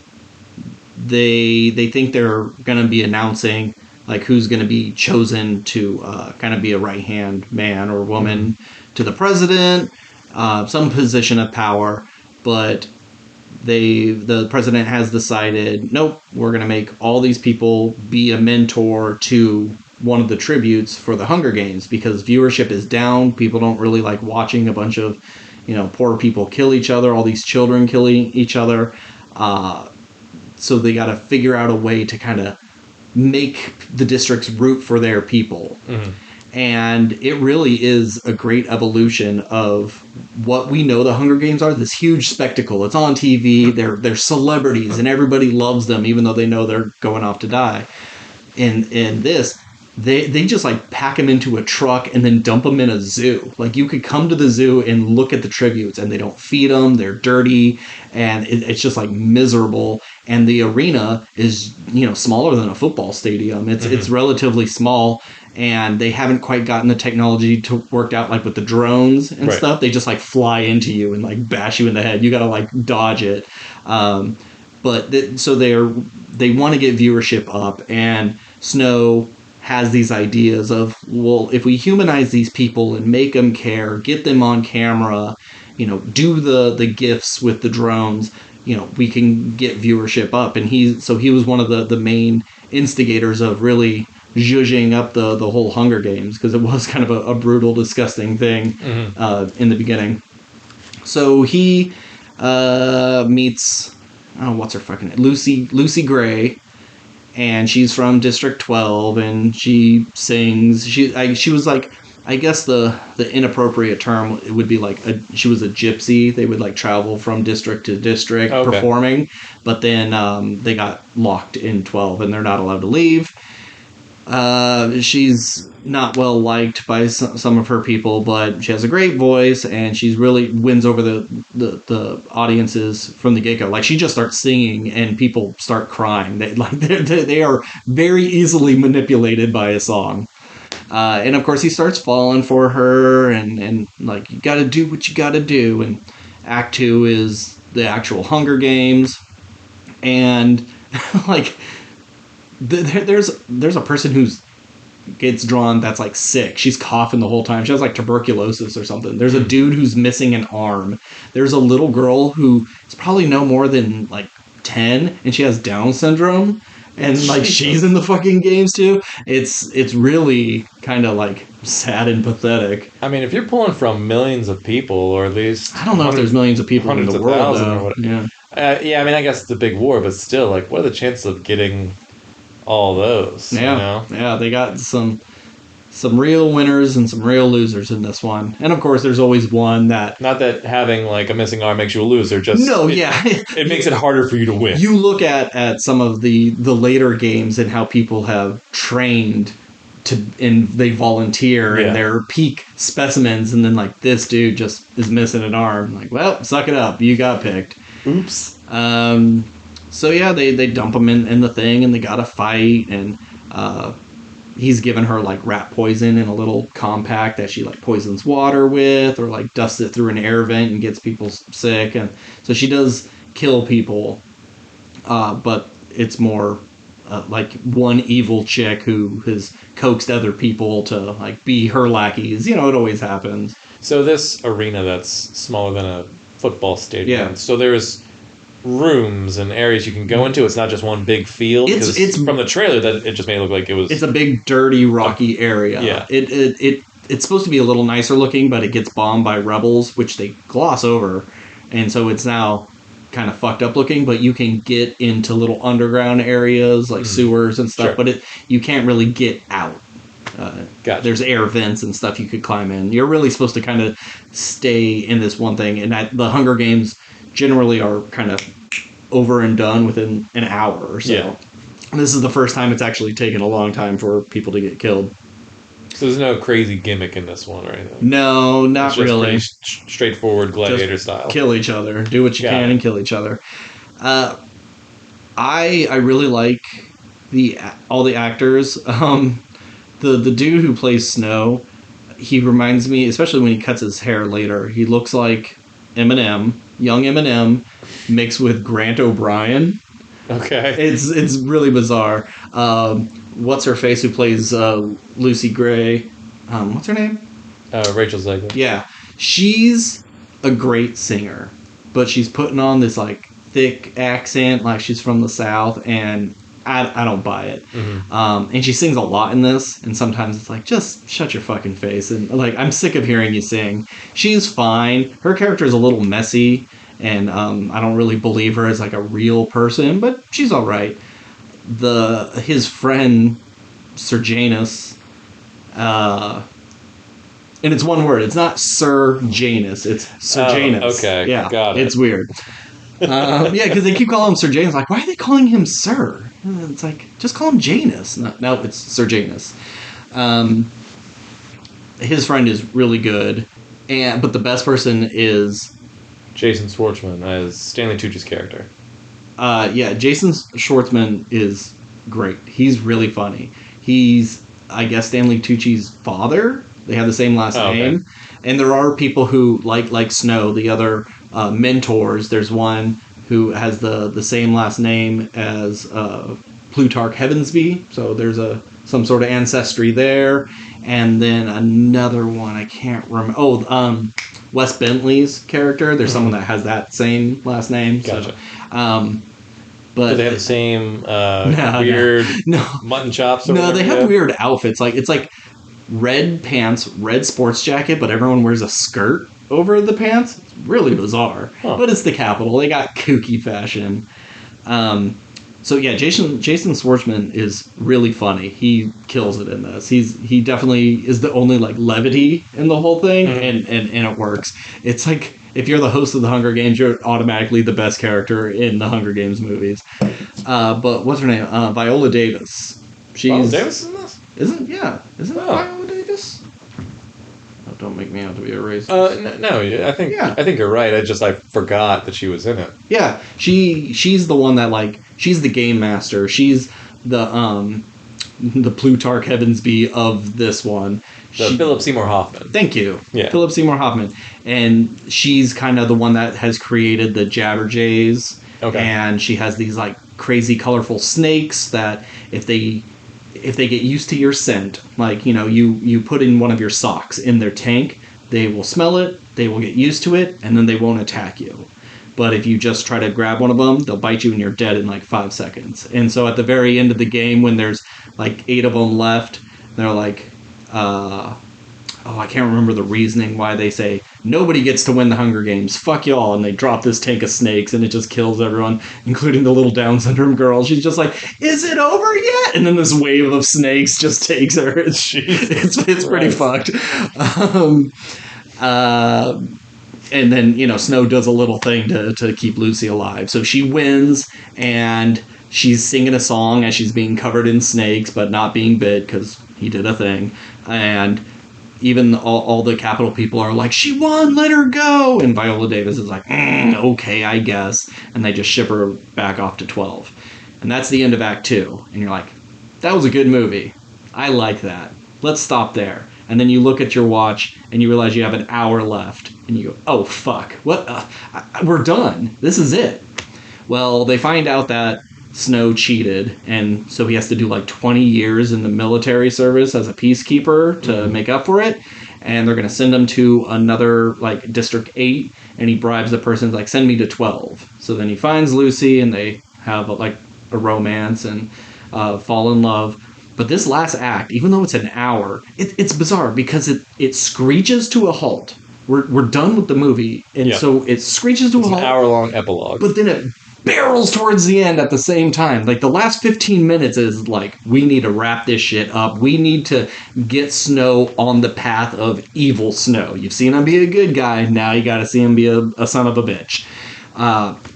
they think they're going to be announcing like who's going to be chosen to kind of be a right-hand man or woman to the president, some position of power, but the president has decided, nope, we're going to make all these people be a mentor to one of the tributes for the Hunger Games because viewership is down. People don't really like watching a bunch of, poor people kill each other, all these children killing each other. So they got to figure out a way to kind of make the districts root for their people. Mm-hmm. And it really is a great evolution of what we know the Hunger Games are, this huge spectacle. It's on TV. They're celebrities, and everybody loves them, even though they know they're going off to die. In this, they just like pack them into a truck and then dump them in a zoo. Like you could come to the zoo and look at the tributes, and they don't feed them. They're dirty, and it's just like miserable. And the arena is, smaller than a football stadium. It's relatively small. And they haven't quite gotten the technology to work out like with the drones and stuff. They just like fly into you and like bash you in the head. You got to like dodge it. So they want to get viewership up, and Snow has these ideas of, well, if we humanize these people and make them care, get them on camera, do the gifts with the drones, we can get viewership up. And he was one of the main instigators of really zhuzhing up the whole Hunger Games, because it was kind of a brutal, disgusting thing in the beginning. So he meets, what's her fucking name? Lucy Gray, and she's from District 12, and she sings. She was like, I guess the inappropriate term would be like she was a gypsy. They would like travel from district to district performing, but then they got locked in 12, and they're not allowed to leave. She's not well liked by some of her people, but she has a great voice, and she's really wins over the audiences from the get-go. Like, she just starts singing, and people start crying. They are very easily manipulated by a song. And of course, he starts falling for her, and like, you got to do what you got to do. And Act 2 is the actual Hunger Games, and like, there's a person who's gets drawn that's like sick. She's coughing the whole time. She has like tuberculosis or something. There's a dude who's missing an arm. There's a little girl who is probably no more than like 10, and she has Down syndrome. And like, she's in the fucking games too. It's really kind of like sad and pathetic. I mean, if you're pulling from millions of people, or at least I don't know if there's millions of people in the world though. Yeah. Yeah, I mean, I guess it's a big war, but still, like, what are the chances of getting all those? Yeah, you know? Yeah, they got some real winners and some real losers in this one. And of course, there's always one that... Not that having like a missing arm makes you a loser, just... No, yeah. It makes it harder for you to win. You look at some of the later games and how people have trained and they volunteer, and they're peak specimens, and then like, this dude just is missing an arm. Like, well, suck it up. You got picked. Oops. So yeah, they dump him in the thing, and they gotta fight, and he's given her like rat poison in a little compact that she like poisons water with, or like dusts it through an air vent and gets people sick. And so she does kill people, but it's more like one evil chick who has coaxed other people to like be her lackeys. You know, it always happens. So this arena that's smaller than a football stadium. So there's rooms and areas you can go into. It's not just one big field. It's from the trailer that it just made it look like it was. It's a big, dirty, rocky area. Yeah. It's supposed to be a little nicer looking, but it gets bombed by rebels, which they gloss over, and so it's now kind of fucked up looking. But you can get into little underground areas like sewers and stuff, but you can't really get out. Gotcha. There's air vents and stuff you could climb in. You're really supposed to kind of stay in this one thing, and the Hunger Games generally are kind of over and done within an hour or so. Yeah. This is the first time it's actually taken a long time for people to get killed. So there's no crazy gimmick in this one or anything? No, not really. Straightforward gladiator just style. Kill each other. Do what you can and kill each other. I really like all the actors. The dude who plays Snow, he reminds me, especially when he cuts his hair later, he looks like Eminem, young Eminem, mixed with Grant O'Brien. Okay. It's really bizarre. What's her face who plays Lucy Gray? What's her name? Rachel Zegler. Yeah, she's a great singer, but she's putting on this like thick accent, like she's from the South, and I don't buy it. Mm-hmm. And she sings a lot in this, and sometimes it's like, just shut your fucking face. And like, I'm sick of hearing you sing. She's fine. Her character is a little messy, and I don't really believe her as like a real person, but she's all right. His friend Serjanus, and it's one word. It's not Sir Janus. It's Serjanus. Oh, okay, yeah, got it. It's weird. Yeah, because they keep calling him Sir Janus. Like, why are they calling him Sir? It's like, just call him Janus. No, it's Sir Janus. His friend is really good, but the best person is Jason Schwartzman as Stanley Tucci's character. Yeah, Jason Schwartzman is great. He's really funny. He's, I guess, Stanley Tucci's father. They have the same last name. Okay. And there are people who, like Snow, the other mentors. There's one who has the same last name as Plutarch Heavensby. So there's some sort of ancestry there. And then another one, I can't remember. Wes Bentley's character. There's someone that has that same last name. Gotcha. So, but do they have the same weird mutton chops? No, they have weird outfits. Like, it's like red pants, red sports jacket, but everyone wears a skirt over the pants. It's really bizarre. Huh. But it's the Capitol. They got kooky fashion. So yeah, Jason Schwartzman is really funny. He kills it in this. He definitely is the only like levity in the whole thing, and it works. It's like, if you're the host of the Hunger Games, you're automatically the best character in the Hunger Games movies. But what's her name? Viola Davis. Viola Davis is in this? Isn't it Viola Davis? Oh, don't make me out to be a racist. No, I think you're right. I forgot that she was in it. Yeah, she's the one that like she's the game master. She's the Plutarch Heavensby of this one. Philip Seymour Hoffman. Thank you. Yeah. Philip Seymour Hoffman. And she's kind of the one that has created the Jabberjays. Okay. And she has these like crazy colorful snakes that if they get used to your scent, like, you put in one of your socks in their tank, they will smell it, they will get used to it, and then they won't attack you. But if you just try to grab one of them, they'll bite you and you're dead in like 5 seconds. And so at the very end of the game, when there's like 8 of them left, they're like, I can't remember the reasoning why they say, nobody gets to win the Hunger Games. Fuck y'all. And they drop this tank of snakes and it just kills everyone, including the little Down syndrome girl. She's just like, is it over yet? And then this wave of snakes just takes her. It's pretty fucked. And then, Snow does a little thing to keep Lucy alive. So she wins, and she's singing a song as she's being covered in snakes, but not being bit because he did a thing. And even all the Capitol people are like, she won, let her go. And Viola Davis is like, okay, I guess. And they just ship her back off to 12. And that's the end of Act 2. And you're like, that was a good movie. I like that. Let's stop there. And then you look at your watch and you realize you have an hour left. And you go, oh, fuck. What? We're done. This is it. Well, they find out that Snow cheated. And so he has to do like 20 years in the military service as a peacekeeper to make up for it. And they're going to send him to another, like, District 8. And he bribes the person, like, send me to 12. So then he finds Lucy and they have, like, a romance and fall in love. But this last act, even though it's an hour, it's bizarre because it screeches to a halt. We're done with the movie, and so it screeches to a halt. An hour-long epilogue. But then it barrels towards the end at the same time. Like, the last 15 minutes is like, we need to wrap this shit up. We need to get Snow on the path of evil Snow. You've seen him be a good guy. Now you got to see him be a son of a bitch.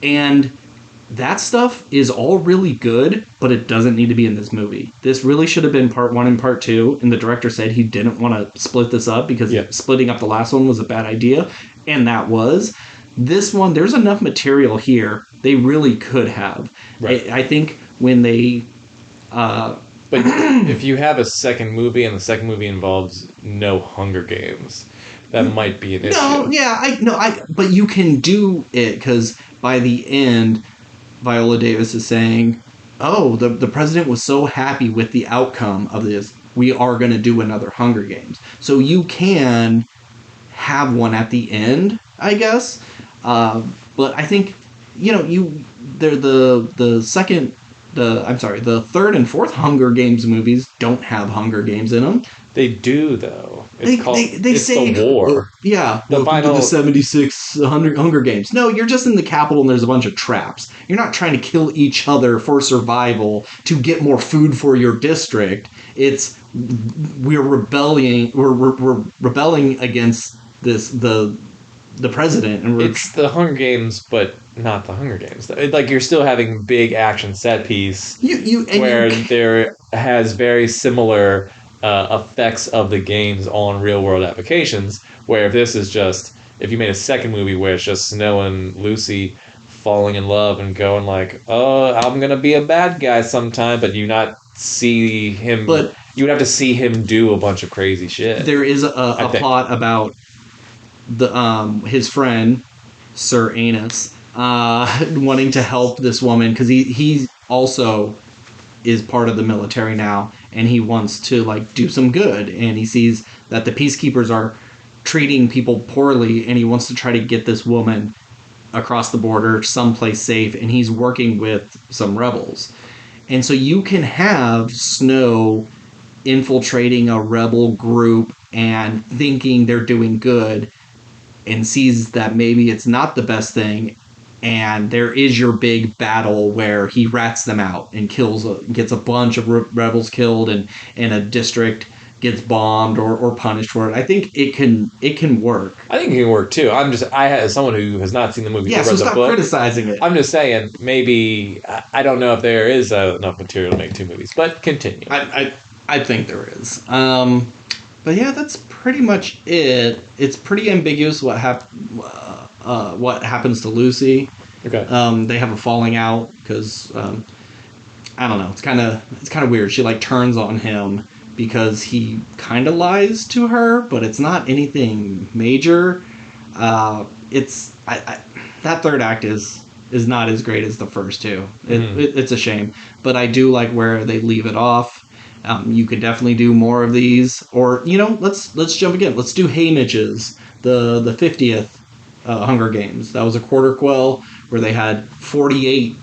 And that stuff is all really good, but it doesn't need to be in this movie. This really should have been part 1 and part 2, and the director said he didn't want to split this up because splitting up the last one was a bad idea, and that was. This one, there's enough material here. They really could have. Right. I think when they... but if you have a second movie, and the second movie involves no Hunger Games, that might be an issue. But you can do it, because by the end... Viola Davis is saying, oh, the president was so happy with the outcome of this, we are going to do another Hunger Games. So you can have one at the end, I guess. But I think, the third and fourth Hunger Games movies don't have Hunger Games in them. They do, though. They say the war. The final to the 76 Hunger Games. No, you're just in the Capitol and there's a bunch of traps. You're not trying to kill each other for survival to get more food for your district. It's we're rebelling. We're rebelling against the president, and it's the Hunger Games, but not the Hunger Games. Like, you're still having big action set piece there has very similar effects of the games on real world applications. Where if you made a second movie where it's just Snow and Lucy falling in love and going like, oh, I'm gonna be a bad guy sometime, but you not see him. But you would have to see him do a bunch of crazy shit. There is a plot about his friend Sir Anus wanting to help this woman because he also is part of the military now, and he wants to like do some good, and he sees that the peacekeepers are treating people poorly, and he wants to try to get this woman across the border someplace safe, and he's working with some rebels. And so you can have Snow infiltrating a rebel group and thinking they're doing good, and sees that maybe it's not the best thing, and there is your big battle where he rats them out and gets a bunch of rebels killed, and a district gets bombed or punished for it. I think it can work. I think it can work too. As someone who has not seen the movie, so stop criticizing it. I'm just saying, maybe I don't know if there is enough material to make two movies, but continue. I I think there is. But yeah, that's pretty much it. It's pretty ambiguous what happens to Lucy. Okay. They have a falling out because I don't know. It's kind of weird. She like turns on him because he kind of lies to her, but it's not anything major. That third act is not as great as the first two. It's a shame, but I do like where they leave it off. You could definitely do more of these, or let's jump again. Let's do Haymitch's the 50th Hunger Games. That was a quarter quell where they had 48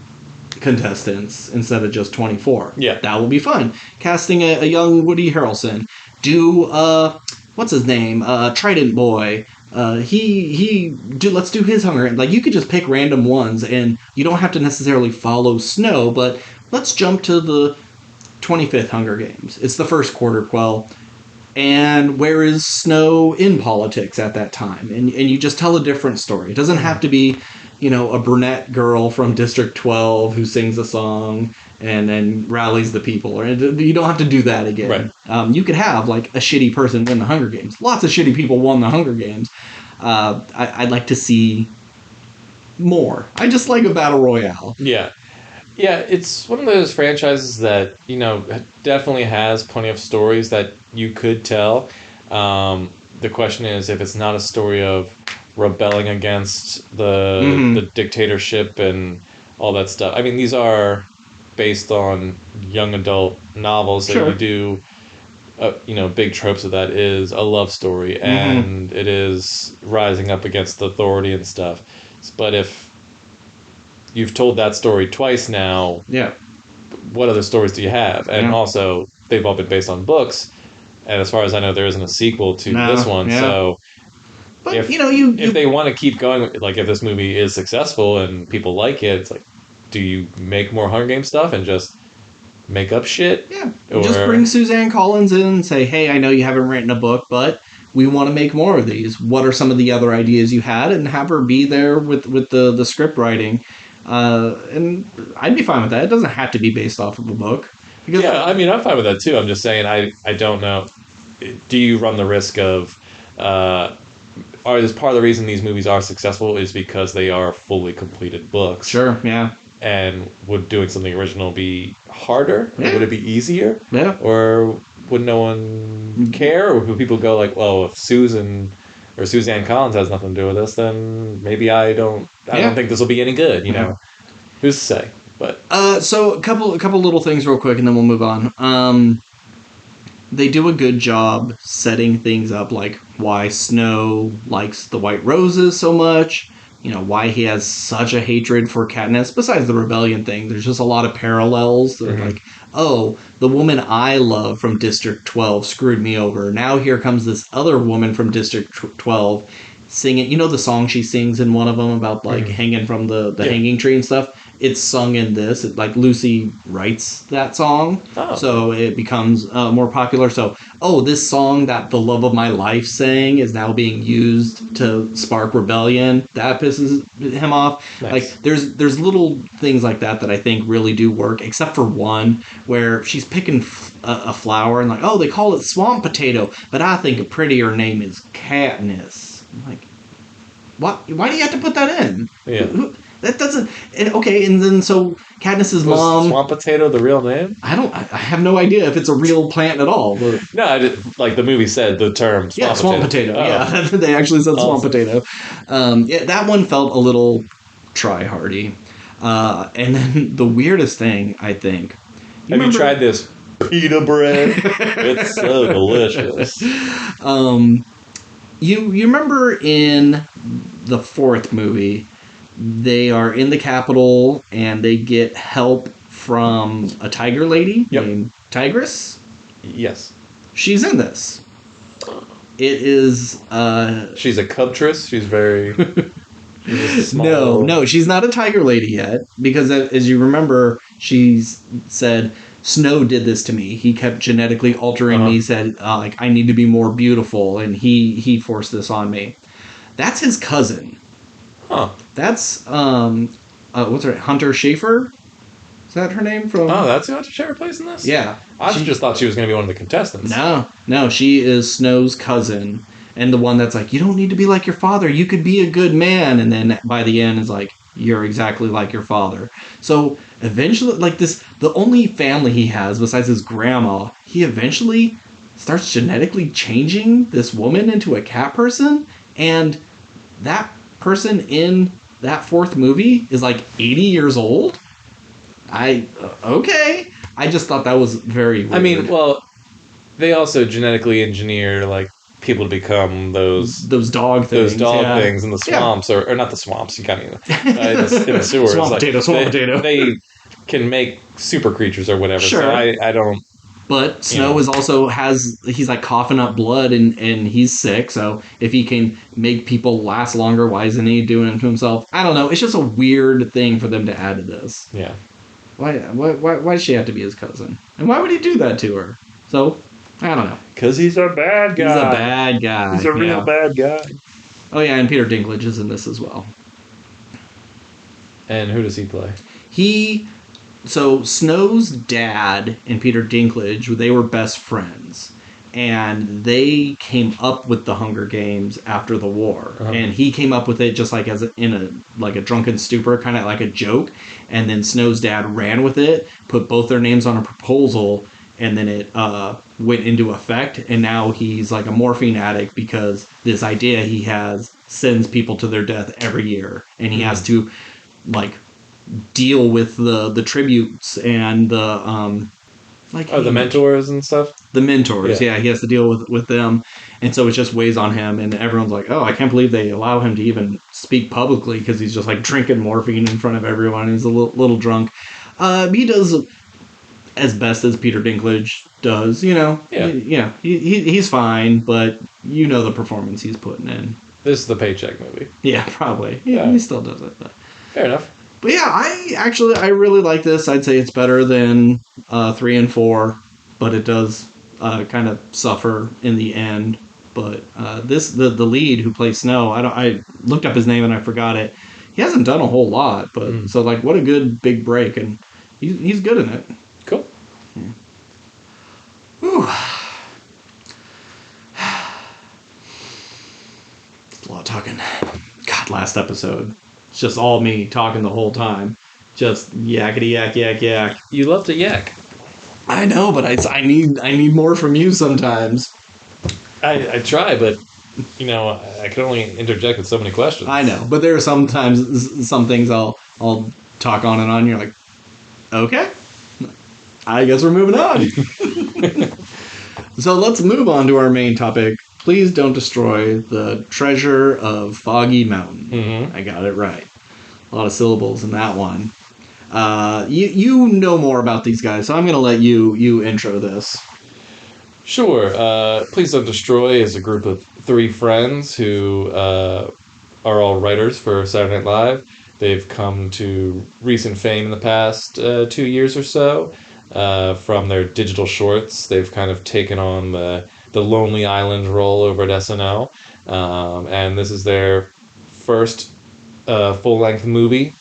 contestants instead of just 24. Yeah, that will be fun. Casting a young Woody Harrelson. Do what's his name? Trident Boy. Let's do his Hunger. Like, you could just pick random ones, and you don't have to necessarily follow Snow. But let's jump to the 25th Hunger Games. It's the first quarter quell. And where is Snow in politics at that time? And you just tell a different story. It doesn't have to be, a brunette girl from District 12 who sings a song and then rallies the people. Or you don't have to do that again. Right. You could have like a shitty person win the Hunger Games. Lots of shitty people won the Hunger Games. I'd like to see more. I just like a battle royale. Yeah. Yeah, it's one of those franchises that, definitely has plenty of stories that you could tell. The question is if it's not a story of rebelling against the dictatorship and all that stuff. I mean, these are based on young adult novels. Sure. That you do, big tropes of that is a love story, and it is rising up against the authority and stuff. But if you've told that story twice now, what other stories do you have? And also, they've all been based on books, and as far as I know, there isn't a sequel to this one. So, but if they want to keep going, like if this movie is successful and people like it, it's like, do you make more Hunger Games stuff and just make up shit? Yeah, just bring Suzanne Collins in and say, hey, I know you haven't written a book, but we want to make more of these. What are some of the other ideas you had? And have her be there with the script writing. And I'd be fine with that. It doesn't have to be based off of a book. I mean, I'm fine with that too. I'm just saying, I don't know. Do you run the risk of... is part of the reason these movies are successful is because they are fully completed books? Sure, yeah. And would doing something original be harder? Yeah. Or would it be easier? Yeah. Or would no one care? Or would people go like, well, if Suzanne Collins has nothing to do with this, then maybe I don't think this will be any good, Who's to say? But so a couple little things real quick and then we'll move on. They do a good job setting things up, like why Snow likes the White Roses so much, why he has such a hatred for Katniss. Besides the rebellion thing, there's just a lot of parallels. They're like, oh, the woman I love from District 12 screwed me over. Now here comes this other woman from District 12 singing. The song she sings in one of them about like hanging from the hanging tree and stuff? It's sung in this. Lucy writes that song, so it becomes more popular. So, this song that the love of my life sang is now being used to spark rebellion. That pisses him off. Nice. Like, there's little things like that I think really do work, except for one where she's picking a flower and like, they call it swamp potato, but I think a prettier name is Katniss. I'm like, what? Why do you have to put that in? Yeah. That doesn't... And then so Katniss's mom... Swamp potato the real name? I have no idea if it's a real plant at all. But... No, like the movie said, the term swamp potato. Oh. Yeah, they actually said swamp potato. That one felt a little try-hardy. And then the weirdest thing, I think... Have you tried this pita bread? It's so delicious. You remember in the fourth movie... They are in the Capitol, and they get help from a tiger lady named Tigress. Yes. She's in this. It is... She's a cubtress? She's very... No, she's not a tiger lady yet, because as you remember, she said, Snow did this to me. He kept genetically altering me, said, I need to be more beautiful, and he forced this on me. That's his cousin. Huh. That's what's her Hunter Schafer? Is that her name from? Oh, that's who Sherry plays in this? Yeah. I just thought she was going to be one of the contestants. No, she is Snow's cousin. And the one that's like, you don't need to be like your father. You could be a good man. And then by the end is like, you're exactly like your father. So eventually, like the only family he has besides his grandma, he eventually starts genetically changing this woman into a cat person. And that person in that fourth movie is like 80 years old. Okay. I just thought that was very weird. I mean, well, they also genetically engineer, like, people to become those dog things. Those dog things in the swamps, or not the swamps, you kind of, in the sewers. Swamp potato. They can make super creatures or whatever, sure. So I don't... But Snow is also he's like coughing up blood and he's sick, so if he can make people last longer, why isn't he doing it to himself? I don't know. It's just a weird thing for them to add to this. Yeah. Why does she have to be his cousin? And why would he do that to her? So, I don't know. Because he's a bad guy. He's a bad guy. He's a real bad guy. Oh yeah, and Peter Dinklage is in this as well. And who does he play? So Snow's dad and Peter Dinklage, they were best friends, and they came up with the Hunger Games after the war. Uh-huh. And he came up with it just like in a drunken stupor, kind of like a joke. And then Snow's dad ran with it, put both their names on a proposal, and then it went into effect. And now he's like a morphine addict because this idea he has sends people to their death every year, and he has to like deal with the tributes and the the mentors and stuff. The mentors, yeah, he has to deal with them, and so it just weighs on him. And everyone's like, "Oh, I can't believe they allow him to even speak publicly because he's just like drinking morphine in front of everyone. He's a little drunk." He does as best as Peter Dinklage does, you know. Yeah, he's fine, but you know the performance he's putting in. This is the paycheck movie. Yeah, probably. Yeah, he still does it. But. Fair enough. But yeah, I really like this. I'd say it's better than 3 and 4, but it does kind of suffer in the end. But the lead who plays Snow, I looked up his name and I forgot it. He hasn't done a whole lot, but so like what a good big break, and he's good in it. Cool. Yeah. Whew. It's a lot of talking. God, last episode. It's just all me talking the whole time. Just yakety yak. You love to yak. I know, but I need more from you sometimes. I try, but you know, I can only interject with so many questions. I know, but there are sometimes some things I'll talk on and on. And you're like, okay, I guess we're moving on. So let's move on to our main topic. Please don't destroy the Treasure of Foggy Mountain. Mm-hmm. I got it right. A lot of syllables in that one. You know more about these guys, so I'm going to let you intro this. Sure. Please Don't Destroy is a group of 3 friends who are all writers for Saturday Night Live. They've come to recent fame in the past 2 years or so. From their digital shorts, they've kind of taken on the Lonely Island role over at SNL. And this is their first full-length movie,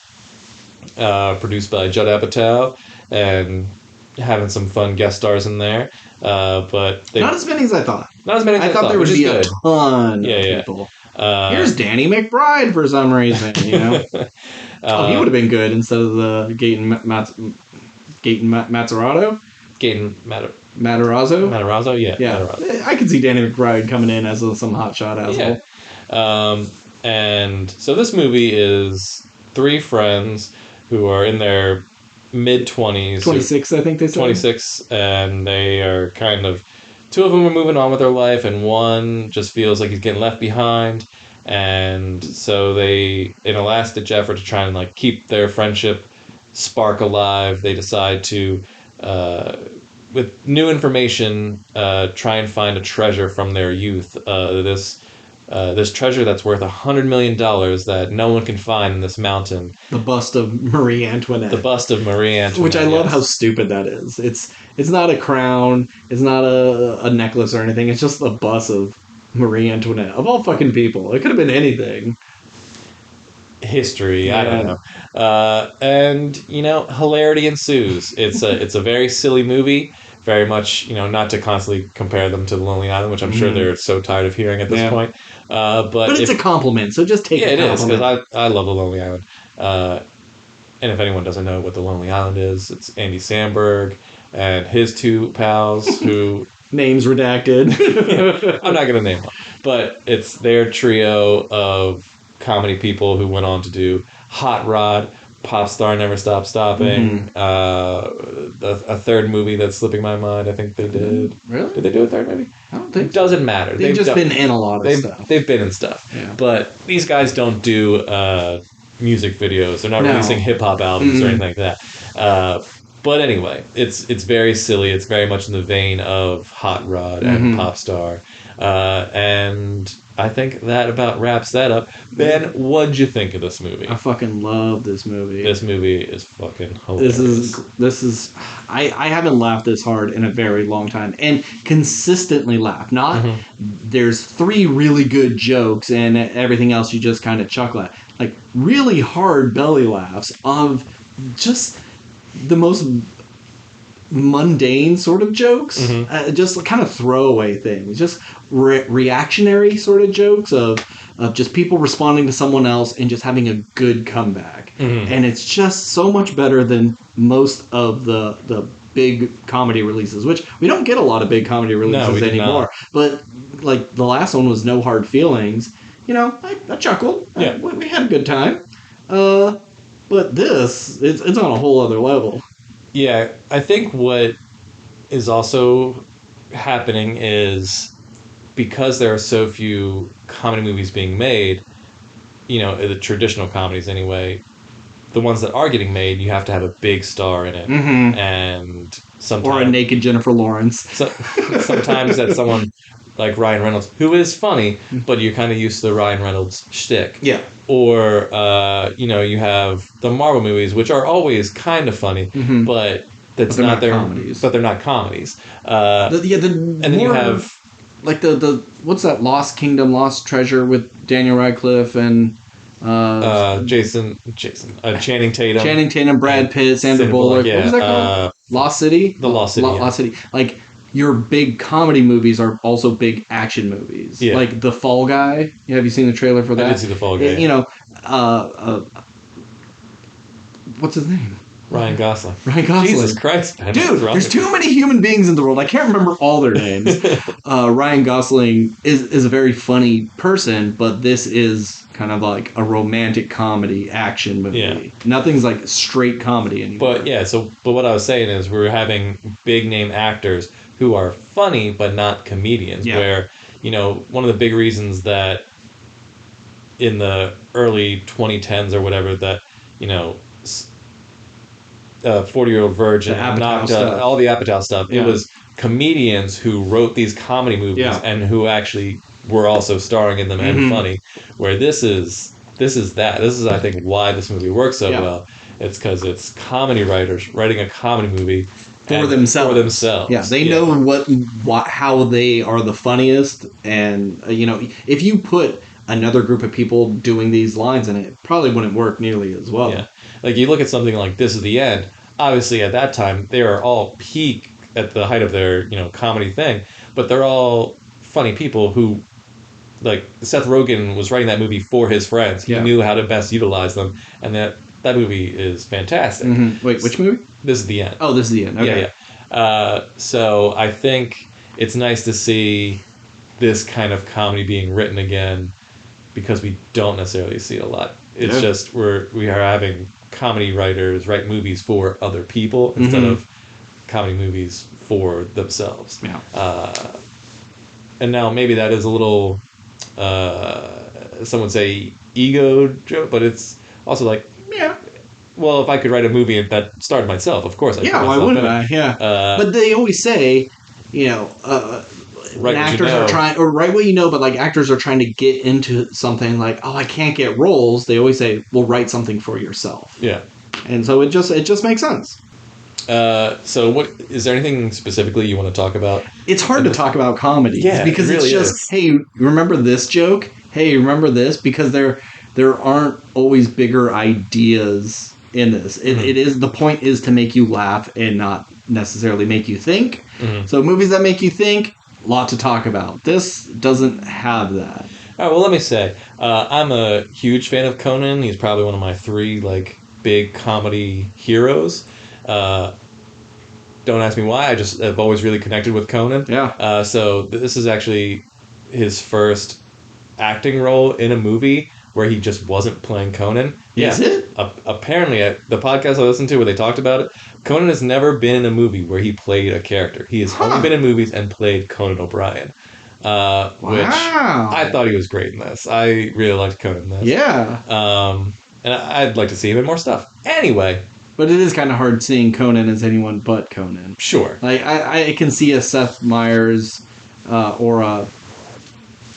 produced by Judd Apatow, and having some fun guest stars in there. But not as many as I thought. Not as many as I thought. There would be a ton of people. Here's Danny McBride for some reason, you know. He would have been good instead of the Gaten Matarazzo? Matarazzo, yeah. Matarazzo. I could see Danny McBride coming in as some hotshot asshole. Yeah. And so this movie is 3 friends who are in their mid-20s. 26, I think they said. 26, and they are kind of... 2 of them are moving on with their life, and one just feels like he's getting left behind. And so they, in a last-ditch effort to try and like keep their friendship spark alive, they decide to... with new information, try and find a treasure from their youth. This treasure that's worth $100 million that no one can find in this mountain. The bust of Marie Antoinette. Which I love how stupid that is. It's not a crown. It's not a necklace or anything. It's just a bust of Marie Antoinette. Of all fucking people. It could have been anything. history. I don't know. And hilarity ensues. It's a very silly movie. Very much, not to constantly compare them to The Lonely Island, which I'm sure they're so tired of hearing at this point. But it's a compliment, so just take it. Yeah, it is, because I love The Lonely Island. And if anyone doesn't know what The Lonely Island is, it's Andy Samberg and his two pals who... Names redacted. I'm not going to name them. But it's their trio of comedy people who went on to do Hot Rod, Pop Star Never Stop Stopping, a third movie that's slipping my mind. I think they did. Really? Did they do a third movie? I don't think it doesn't matter. They've just been in a lot of stuff. They've been in stuff. Yeah. But these guys don't do music videos. They're not releasing hip-hop albums or anything like that. But anyway, it's very silly. It's very much in the vein of Hot Rod and Pop Star. And I think that about wraps that up. Ben, what'd you think of this movie? I fucking love this movie. This movie is fucking hilarious. This is I haven't laughed this hard in a very long time, and consistently laugh. There's 3 really good jokes and everything else you just kind of chuckle at. Like really hard belly laughs of just the most mundane sort of jokes, just kind of throwaway things, just reactionary sort of jokes of just people responding to someone else and just having a good comeback. And it's just so much better than most of the big comedy releases, which we don't get a lot of big comedy releases anymore. But like the last one was No Hard Feelings. I chuckled. Yeah. We had a good time. But this, it's on a whole other level. Yeah, I think what is also happening is because there are so few comedy movies being made, the traditional comedies anyway, the ones that are getting made, you have to have a big star in it. And sometimes... Or a naked Jennifer Lawrence. Sometimes that's someone like Ryan Reynolds, who is funny, but you're kind of used to the Ryan Reynolds shtick. Yeah. Or, you have the Marvel movies, which are always kind of funny, but that's not their comedies. But they're not comedies. And then you have like the what's that Lost Kingdom, Lost Treasure with Daniel Radcliffe and Channing Tatum, Brad Pitt, Sandra Bullock. Yeah. What was that called? Lost City. The Lost City. Lost City. Like your big comedy movies are also big action movies. Yeah. Like The Fall Guy. Have you seen the trailer for that? I did see The Fall Guy. What's his name? Ryan Gosling. Jesus Christ, man. Dude, there's too many human beings in the world. I can't remember all their names. Ryan Gosling is a very funny person, but this is kind of like a romantic comedy action movie. Yeah. Nothing's like straight comedy anymore. But what I was saying is we're having big name actors who are funny but not comedians. Yeah. Where, one of the big reasons that in the early 2010s or whatever that, 40-Year-Old Virgin knocked all the Apatow stuff. Yeah. It was comedians who wrote these comedy movies and who actually were also starring in them and funny. Where this is that. This is, I think, why this movie works so well. It's because it's comedy writers writing a comedy movie for themselves. Yeah, they know how they are the funniest, and if you put another group of people doing these lines in it probably wouldn't work nearly as well. Yeah. Like you look at something like This Is the End, obviously at that time they are all peak at the height of their, comedy thing, but they're all funny people who, like Seth Rogen was writing that movie for his friends. He knew how to best utilize them, and that movie is fantastic. Wait, which movie? This Is the End. Oh, This Is the End. Okay. Yeah. So I think it's nice to see this kind of comedy being written again, because we don't necessarily see it a lot. It's just we are having comedy writers write movies for other people instead of comedy movies for themselves. Yeah. And now maybe that is a little, some would say ego joke, but it's also like, well, if I could write a movie that starred myself, of course I'd why wouldn't I? Yeah. But they always say, actors are trying, or write what you know, but like actors are trying to get into something like, oh, I can't get roles. They always say, well, write something for yourself. Yeah. And so it just makes sense. So what is there anything specifically you want to talk about? It's hard to talk about comedy. Yeah, because it really it's just, hey, remember this joke? Hey, remember this? Because they're there aren't always bigger ideas in this. It is, the point is to make you laugh and not necessarily make you think. So movies that make you think, a lot to talk about. This doesn't have that. All right, well, let me say, I'm a huge fan of Conan. He's probably one of my 3 big comedy heroes. Don't ask me why. I just have always really connected with Conan. Yeah. So this is actually his first acting role in a movie where he just wasn't playing Conan. Is it? Apparently, the podcast I listened to where they talked about it, Conan has never been in a movie where he played a character. He has only been in movies and played Conan O'Brien. Which I thought he was great in this. I really liked Conan in this. Yeah. And I'd like to see him in more stuff. Anyway. But it is kind of hard seeing Conan as anyone but Conan. Sure. Like, I can see a Seth Meyers or a...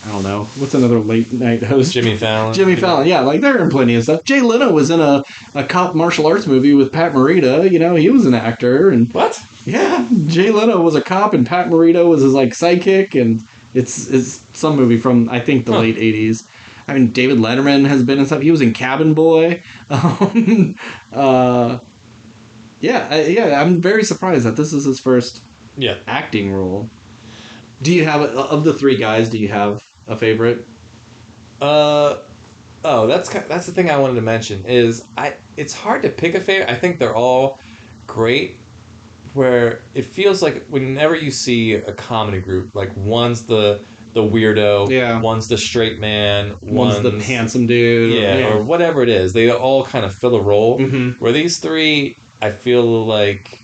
I don't know. What's another late night host? Jimmy Fallon. Jimmy Fallon, yeah. Like, they're in plenty of stuff. Jay Leno was in a cop martial arts movie with Pat Morita. You know, he was an actor. And what? Yeah. Jay Leno was a cop, and Pat Morita was his, sidekick. And it's some movie from, I think, the late 80s. I mean, David Letterman has been in stuff. He was in Cabin Boy. I'm very surprised that this is his first acting role. Do you have, of the 3 guys, do you have a favorite? That's the thing I wanted to mention is it's hard to pick a favorite. I think they're all great. Where it feels like whenever you see a comedy group, one's the weirdo, one's the straight man, one's the handsome dude, or whatever it is, they all kind of fill a role. Where these 3, I feel like,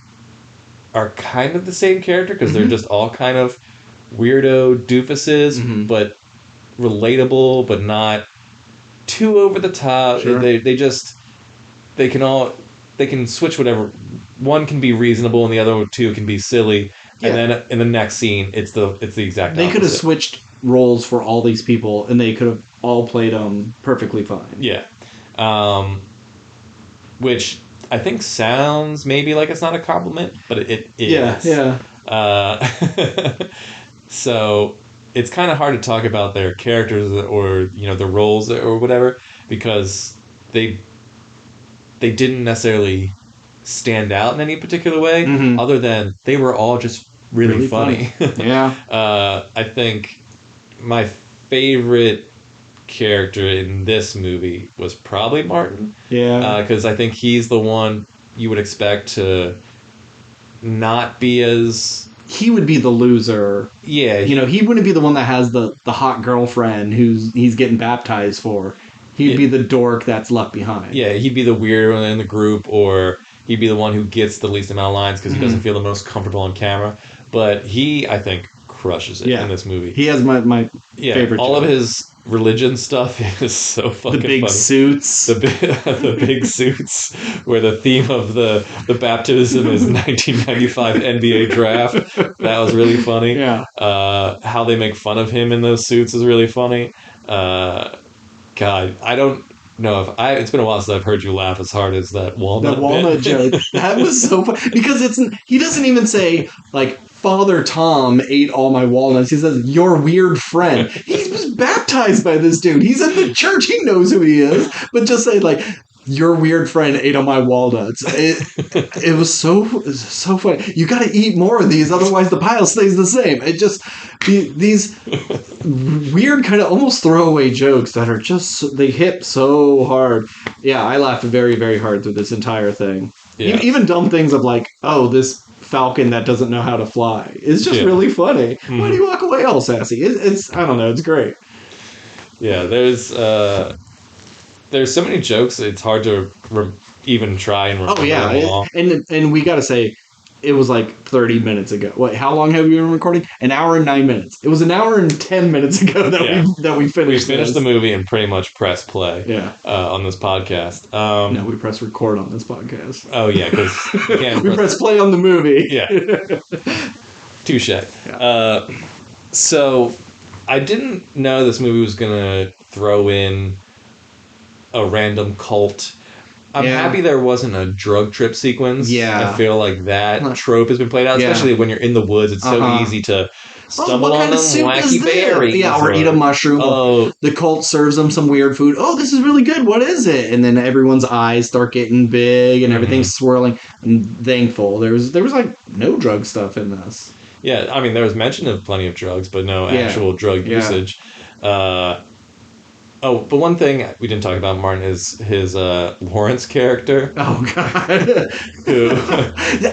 are kind of the same character because they're just all kind of weirdo doofuses, but relatable, but not too over the top. Sure. They can switch whatever. One can be reasonable and the other 2 can be silly. Yeah. And then in the next scene, it's the exact opposite. They could have switched roles for all these people, and they could have all played them perfectly fine. Yeah. Which I think sounds maybe like it's not a compliment, but it is. Yeah. So it's kind of hard to talk about their characters or their roles or whatever because they didn't necessarily stand out in any particular way, other than they were all just really funny. Yeah. I think my favorite character in this movie was probably Martin. Yeah. Because I think he's the one you would expect to not be as... He would be the loser. Yeah. He wouldn't be the one that has the hot girlfriend he's getting baptized for. He'd be the dork that's left behind. Yeah, he'd be the weird one in the group, or he'd be the one who gets the least amount of lines because he doesn't feel the most comfortable on camera. But he, I think, crushes it in this movie. He has my favorite all joke. Of his religion stuff is so fucking the big funny. Suits. The big suits, where the theme of the baptism is 1995 NBA draft. That was really funny. Yeah. How they make fun of him in those suits is really funny. God, I don't know if it's been a while since I've heard you laugh as hard as that walnut joke. That was so funny because he doesn't even say Father Tom ate all my walnuts. He says, your weird friend. He was baptized by this dude. He's in the church. He knows who he is. But just say your weird friend ate all my walnuts. It was so funny. You got to eat more of these, otherwise the pile stays the same. It just these weird kind of almost throwaway jokes that are just they hit so hard. Yeah, I laughed very, very hard through this entire thing. Yeah. Even dumb things of this falcon that doesn't know how to fly. It's just really funny. Why do you walk away all sassy? It's I don't know. It's great. Yeah, there's so many jokes. It's hard to even try and remember them all. And we got to say, it was 30 minutes ago. Wait, how long have you been recording? An hour and 9 minutes. It was an hour and 10 minutes ago that we finished. We finished the movie and pretty much pressed play. Yeah. On this podcast. No, we press record on this podcast. Oh yeah, because we press play on the movie. Yeah. Touche. Yeah. So I didn't know this movie was gonna throw in a random cult. I'm happy there wasn't a drug trip sequence. Yeah. I feel like that trope has been played out, especially when you're in the woods. It's so easy to Stumble on them wacky berries. Yeah, or eat a mushroom. Oh. The cult serves them some weird food. Oh, this is really good. What is it? And then everyone's eyes start getting big and everything's swirling. I'm thankful. There was like no drug stuff in this. Yeah, I mean, there was mention of plenty of drugs, but no actual drug usage. But one thing we didn't talk about, Martin, is his Lawrence character. Oh, God.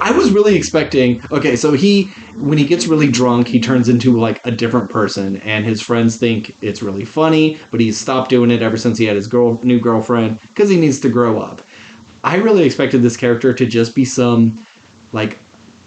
I was really expecting... Okay, so when he gets really drunk, he turns into, like, a different person, and his friends think it's really funny, but he's stopped doing it ever since he had his new girlfriend, because he needs to grow up. I really expected this character to just be some, like,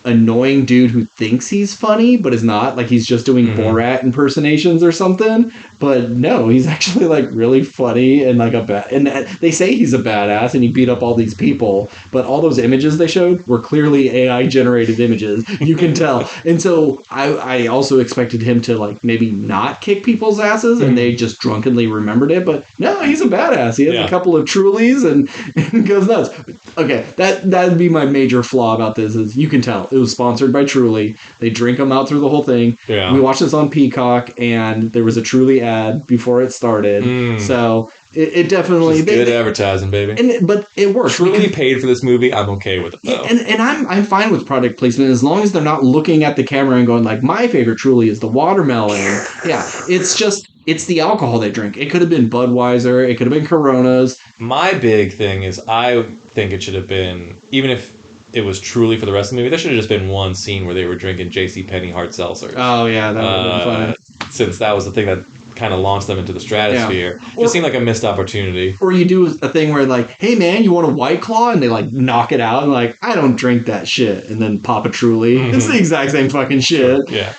annoying dude who thinks he's funny but is not, like he's just doing Borat impersonations or something. But no, he's actually like really funny and like and they say he's a badass and he beat up all these people, but all those images they showed were clearly AI generated images, you can tell. And so I also expected him to like maybe not kick people's asses and they just drunkenly remembered it, but no, he's a badass. He has a couple of Trulies and goes nuts. Okay, that'd be my major flaw about this, is you can tell it was sponsored by Truly. They drink them out through the whole thing. Yeah. We watched this on Peacock, and there was a Truly ad before it started. So it definitely... good advertising, baby. But it works. Truly paid for this movie. I'm okay with it, though. And I'm fine with product placement as long as they're not looking at the camera and going like, my favorite Truly is the watermelon. Yeah, it's the alcohol they drink. It could have been Budweiser. It could have been Coronas. My big thing is I think it should have been, even if it was Truly for the rest of the movie, there should have just been one scene where they were drinking JCPenney hard seltzers. Oh, yeah, that would have been fun. Since that was the thing that kind of launched them into the stratosphere. Yeah. It seemed like a missed opportunity. Or you do a thing where like, hey man, you want a White Claw? And they like knock it out and like, I don't drink that shit. And then pop a Truly. It's the exact same fucking shit. Yeah.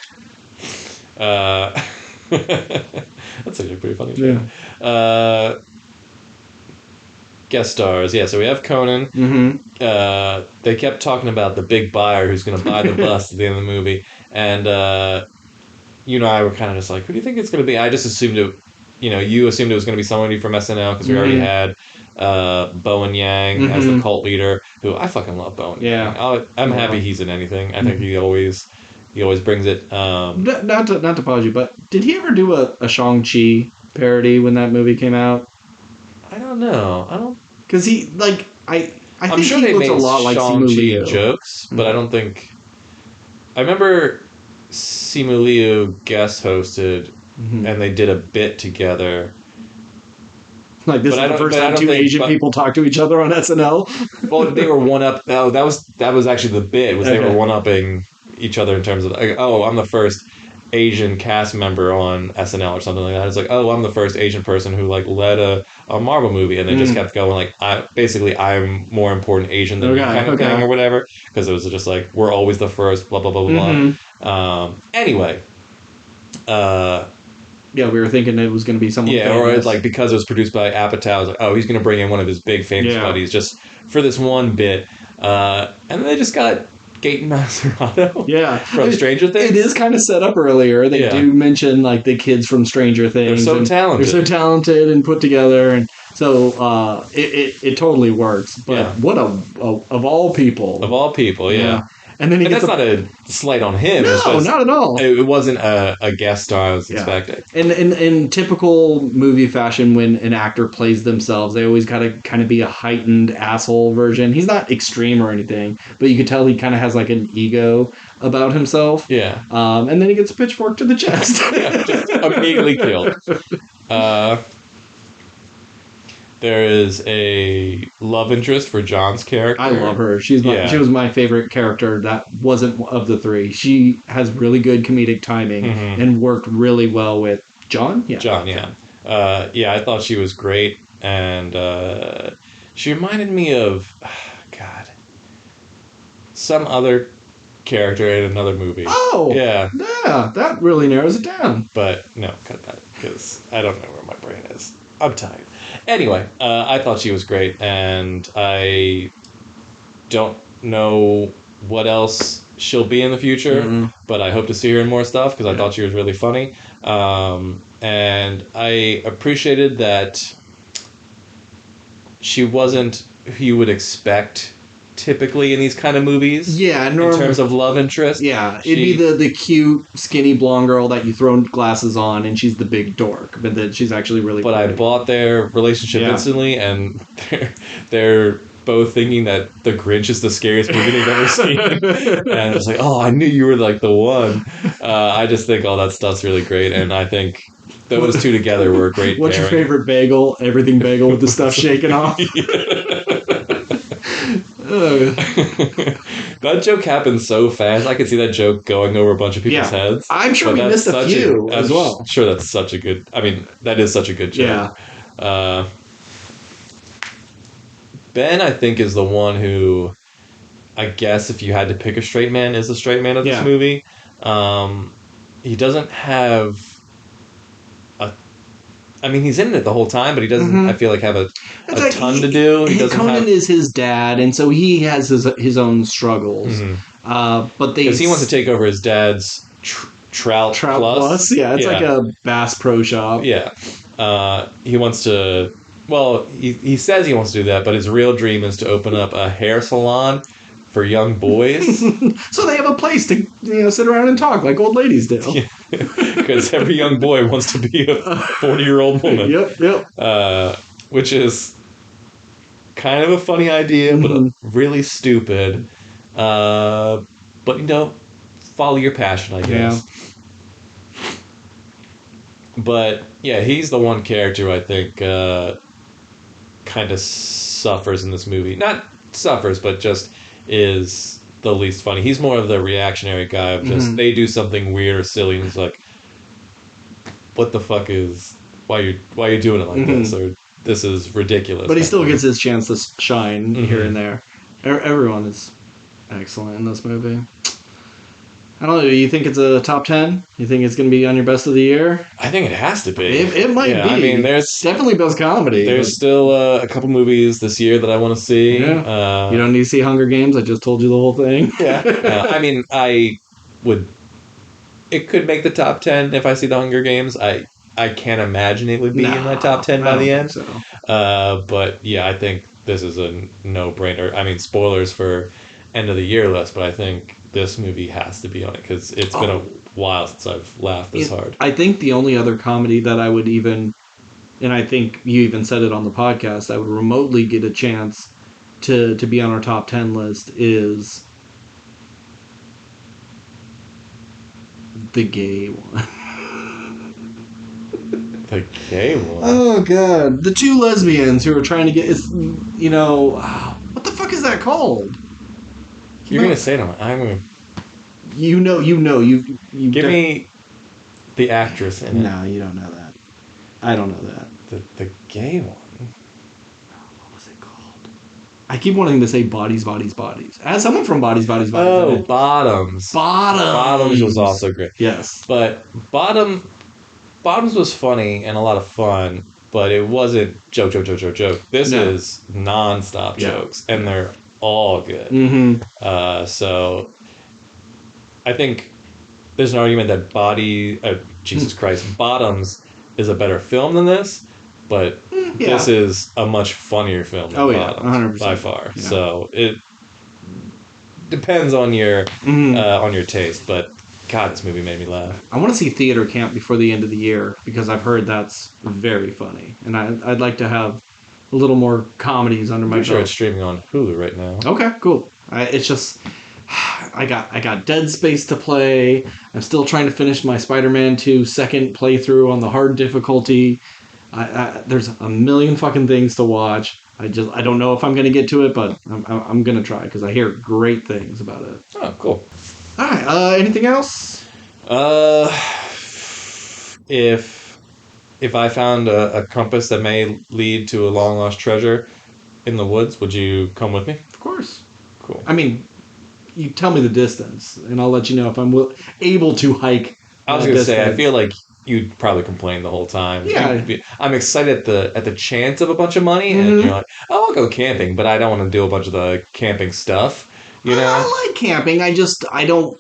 That's actually pretty funny. Yeah. Guest stars. Yeah, so we have Conan. They kept talking about the big buyer who's going to buy the bus at the end of the movie. And you and I were kind of just like, who do you think it's going to be? I just assumed it, you assumed it was going to be somebody from SNL because we already had Bowen Yang as the cult leader, who I fucking love Bowen. Yeah. I'm happy he's in anything. I think he always brings it. Not to pause you, but did he ever do a Shang-Chi parody when that movie came out? I don't know. Because he, like, I'm think sure he they looks made a lot like Simu Liu. jokes, but I don't think... I remember Simu Liu guest hosted, and they did a bit together. Like, this is the first time two Asian people talk to each other on SNL? Well, they were one-up... Oh, that was actually the bit, was they were one-upping each other in terms of, like, oh, I'm the first Asian cast member on SNL or something like that. It's like, oh, I'm the first Asian person who like led a Marvel movie, and they just kept going like, I'm more important Asian than you kind of thing or whatever, because it was just like, we're always the first, blah blah blah blah. Anyway, yeah, we were thinking it was going to be someone. Yeah, famous. Or like because it was produced by Apatow, I was like, oh, he's going to bring in one of his big famous buddies just for this one bit, and then they just got Gaten Mazzarato from Stranger Things. It is kind of set up earlier. They do mention like the kids from Stranger Things. They're so talented and put together, and so it totally works. But what of all people. Of all people, yeah. And then that's not a slight on him. No, just, not at all. It wasn't a guest star I was expecting. And in typical movie fashion, when an actor plays themselves, they always got to kind of be a heightened asshole version. He's not extreme or anything, but you could tell he kind of has like an ego about himself. Yeah. And then he gets a pitchfork to the chest. Just immediately killed. There is a love interest for John's character. I love her. She was my favorite character that wasn't of the three. She has really good comedic timing and worked really well with John. Yeah. John, yeah. I thought she was great, and she reminded me of some other character in another movie. Oh! Yeah, that really narrows it down. But no, cut that, because I don't know where my brain is. I'm tired. Anyway, I thought she was great, and I don't know what else she'll be in the future, but I hope to see her in more stuff, because I thought she was really funny. And I appreciated that she wasn't who you would expect typically in these kind of movies. Yeah, in terms of love interest. Yeah, it'd be the cute, skinny blonde girl that you throw glasses on, and she's the big dork, but that she's actually really. But pretty. I bought their relationship instantly, and they're both thinking that The Grinch is the scariest movie they've ever seen, and it's like, oh, I knew you were like the one. I just think all that stuff's really great, and I think those two together were a great. What's your favorite bagel? Everything bagel with the stuff shaken off. That joke happened so fast. I could see that joke going over a bunch of people's heads. I'm sure we missed a few as well. I'm sure that's such a good. I mean, that is such a good joke. Yeah. Ben, I think, is the one who, I guess, if you had to pick a straight man, is the straight man of this movie. He doesn't have I mean, he's in it the whole time, but he doesn't, I feel like, have a ton to do. Conan is his dad, and so he has his own struggles. Because he wants to take over his dad's Trout Plus. Yeah, it's like a Bass Pro Shop. Yeah. He wants to... Well, he says he wants to do that, but his real dream is to open up a hair salon for young boys. So they have a place to sit around and talk like old ladies do. Because every young boy wants to be a 40-year-old woman. Yep. Which is kind of a funny idea, but really stupid. But, follow your passion, I guess. Yeah. But, yeah, he's the one character I think kind of suffers in this movie. Not suffers, but just is the least funny. He's more of the reactionary guy of just, they do something weird or silly, and he's like, what the fuck is... Why are you doing it like this? Or this is ridiculous. But he still gets his chance to shine here and there. Everyone is excellent in this movie. I don't know. You think it's a top 10? You think it's going to be on your best of the year? I think it has to be. It might be. I mean, there's definitely best comedy. There's still a couple movies this year that I want to see. Yeah. You don't need to see Hunger Games. I just told you the whole thing. Yeah. I mean, I would... It could make the top 10 if I see the Hunger Games. I can't imagine it would be in my top 10 by the end. So. But yeah, I think this is a no-brainer. I mean, spoilers for end of the year list, but I think this movie has to be on it because it's been a while since I've laughed this hard. I think the only other comedy that I would even, and I think you even said it on the podcast, I would remotely get a chance to be on our top 10 list is the gay one. The gay one? Oh, God. The two lesbians who are trying to get... what the fuck is that called? You're going to say it. I'm going to... You Give me the actress in it. No, you don't know that. I don't know that. The gay one? What was it called? I keep wanting to say Bodies, Bodies, Bodies. As someone from Bodies, Bodies, Bodies. Oh, Bottoms. Bottoms was also great. Yes. But Bottoms was funny and a lot of fun, but it wasn't joke. This is non-stop jokes, and they're all good. So I think there's an argument that Bottoms is a better film than this, but this is a much funnier film than Bottoms 100%. By far. Yeah. So it depends on your taste, but God, this movie made me laugh. I want to see Theater Camp before the end of the year because I've heard that's very funny, and I'd like to have a little more comedies under my belt. I'm sure it's streaming on Hulu right now. Okay, cool. It's just I got Dead Space to play. I'm still trying to finish my Spider-Man 2 second playthrough on the hard difficulty. There's a million fucking things to watch. I don't know if I'm going to get to it, but I'm going to try because I hear great things about it. Oh, cool. All right. Anything else? If I found a compass that may lead to a long lost treasure in the woods, would you come with me? Of course. Cool. I mean, you tell me the distance, and I'll let you know if I'm able to hike. I was going to say, I feel like you'd probably complain the whole time. Yeah. I'm excited at the chance of a bunch of money, and you're like, oh, I'll go camping, but I don't want to do a bunch of the camping stuff. I like camping. I don't.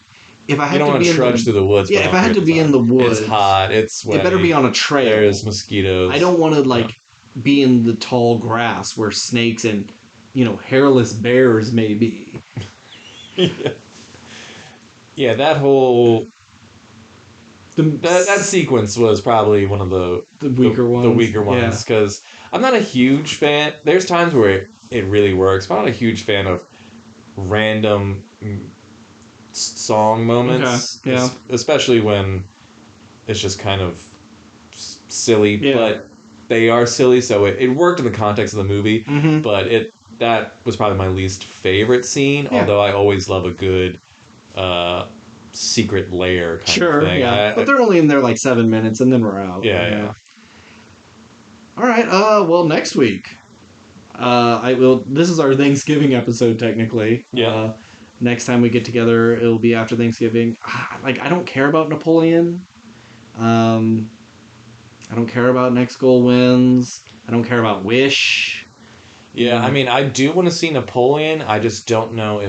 If I had to be trudge through the woods. Yeah, if I had to be in the woods, it's hot. It's sweaty. It better be on a trail. There's mosquitoes. I don't want to be in the tall grass where snakes and hairless bears may be. Yeah, that whole that sequence was probably one of the weaker ones. The weaker ones, because I'm not a huge fan. There's times where it really works, but I'm not a huge fan of random song moments. Okay. Yeah. Especially when it's just kind of silly, but they are silly, so it worked in the context of the movie. Mm-hmm. But that was probably my least favorite scene, although I always love a good secret lair kind of thing. Yeah. But they're only in there like 7 minutes and then we're out. Yeah. All right. Well, next week, this is our Thanksgiving episode, technically. Yeah. Next time we get together, it'll be after Thanksgiving. I don't care about Napoleon. I don't care about Next Goal Wins. I don't care about Wish. Yeah, I mean, I do want to see Napoleon. I just don't know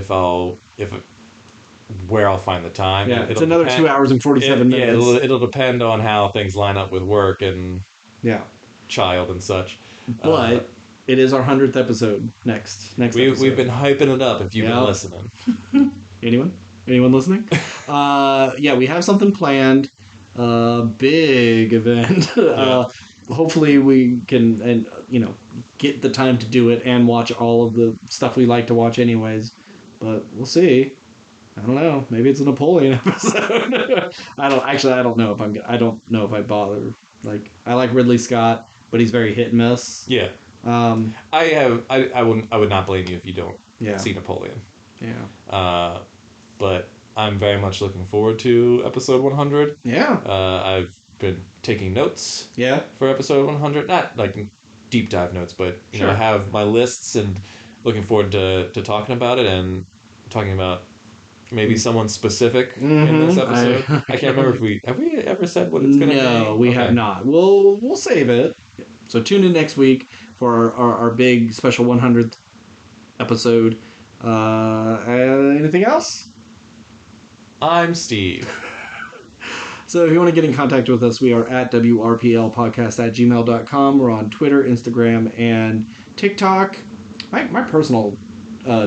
where I'll find the time. Yeah, it's another 2 hours and 47 minutes. Yeah, it'll depend on how things line up with work and child and such. But it is our 100th episode next episode. We've been hyping it up if you've been listening. Anyone listening? We have something planned. Big event. Hopefully we can get the time to do it and watch all of the stuff we like to watch anyways. But we'll see. I don't know. Maybe it's a Napoleon episode. I don't know if I bother. I like Ridley Scott, but he's very hit and miss. Yeah. I would not blame you if you don't see Napoleon. Yeah. But I'm very much looking forward to episode 100. Yeah. I've been taking notes. Yeah. For episode 100, not like deep dive notes, but I have my lists and looking forward to talking about it and talking about maybe someone specific in this episode. I can't remember if have we ever said what it's going to be? No, we have not. We'll save it. So tune in next week for our big special 100th episode. Anything else? I'm Steve. So if you want to get in contact with us, we are at WRPLpodcast@gmail.com. We're on Twitter, Instagram, and TikTok. My personal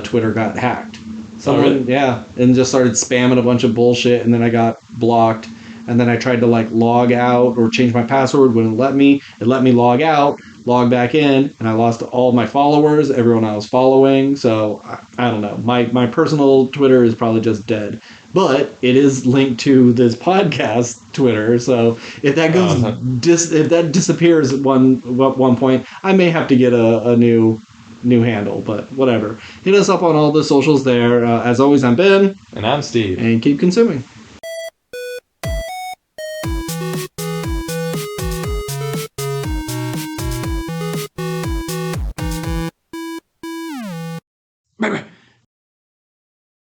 Twitter got hacked. Someone, and just started spamming a bunch of bullshit, and then I got blocked. And then I tried to log out or change my password. Wouldn't let me. It let me log out, log back in, and I lost all my followers, everyone I was following. So I don't know. My personal Twitter is probably just dead. But it is linked to this podcast Twitter. So if that goes if that disappears at one point, I may have to get a new handle, but whatever. Hit us up on all the socials there. As always, I'm Ben. And I'm Steve. And keep consuming.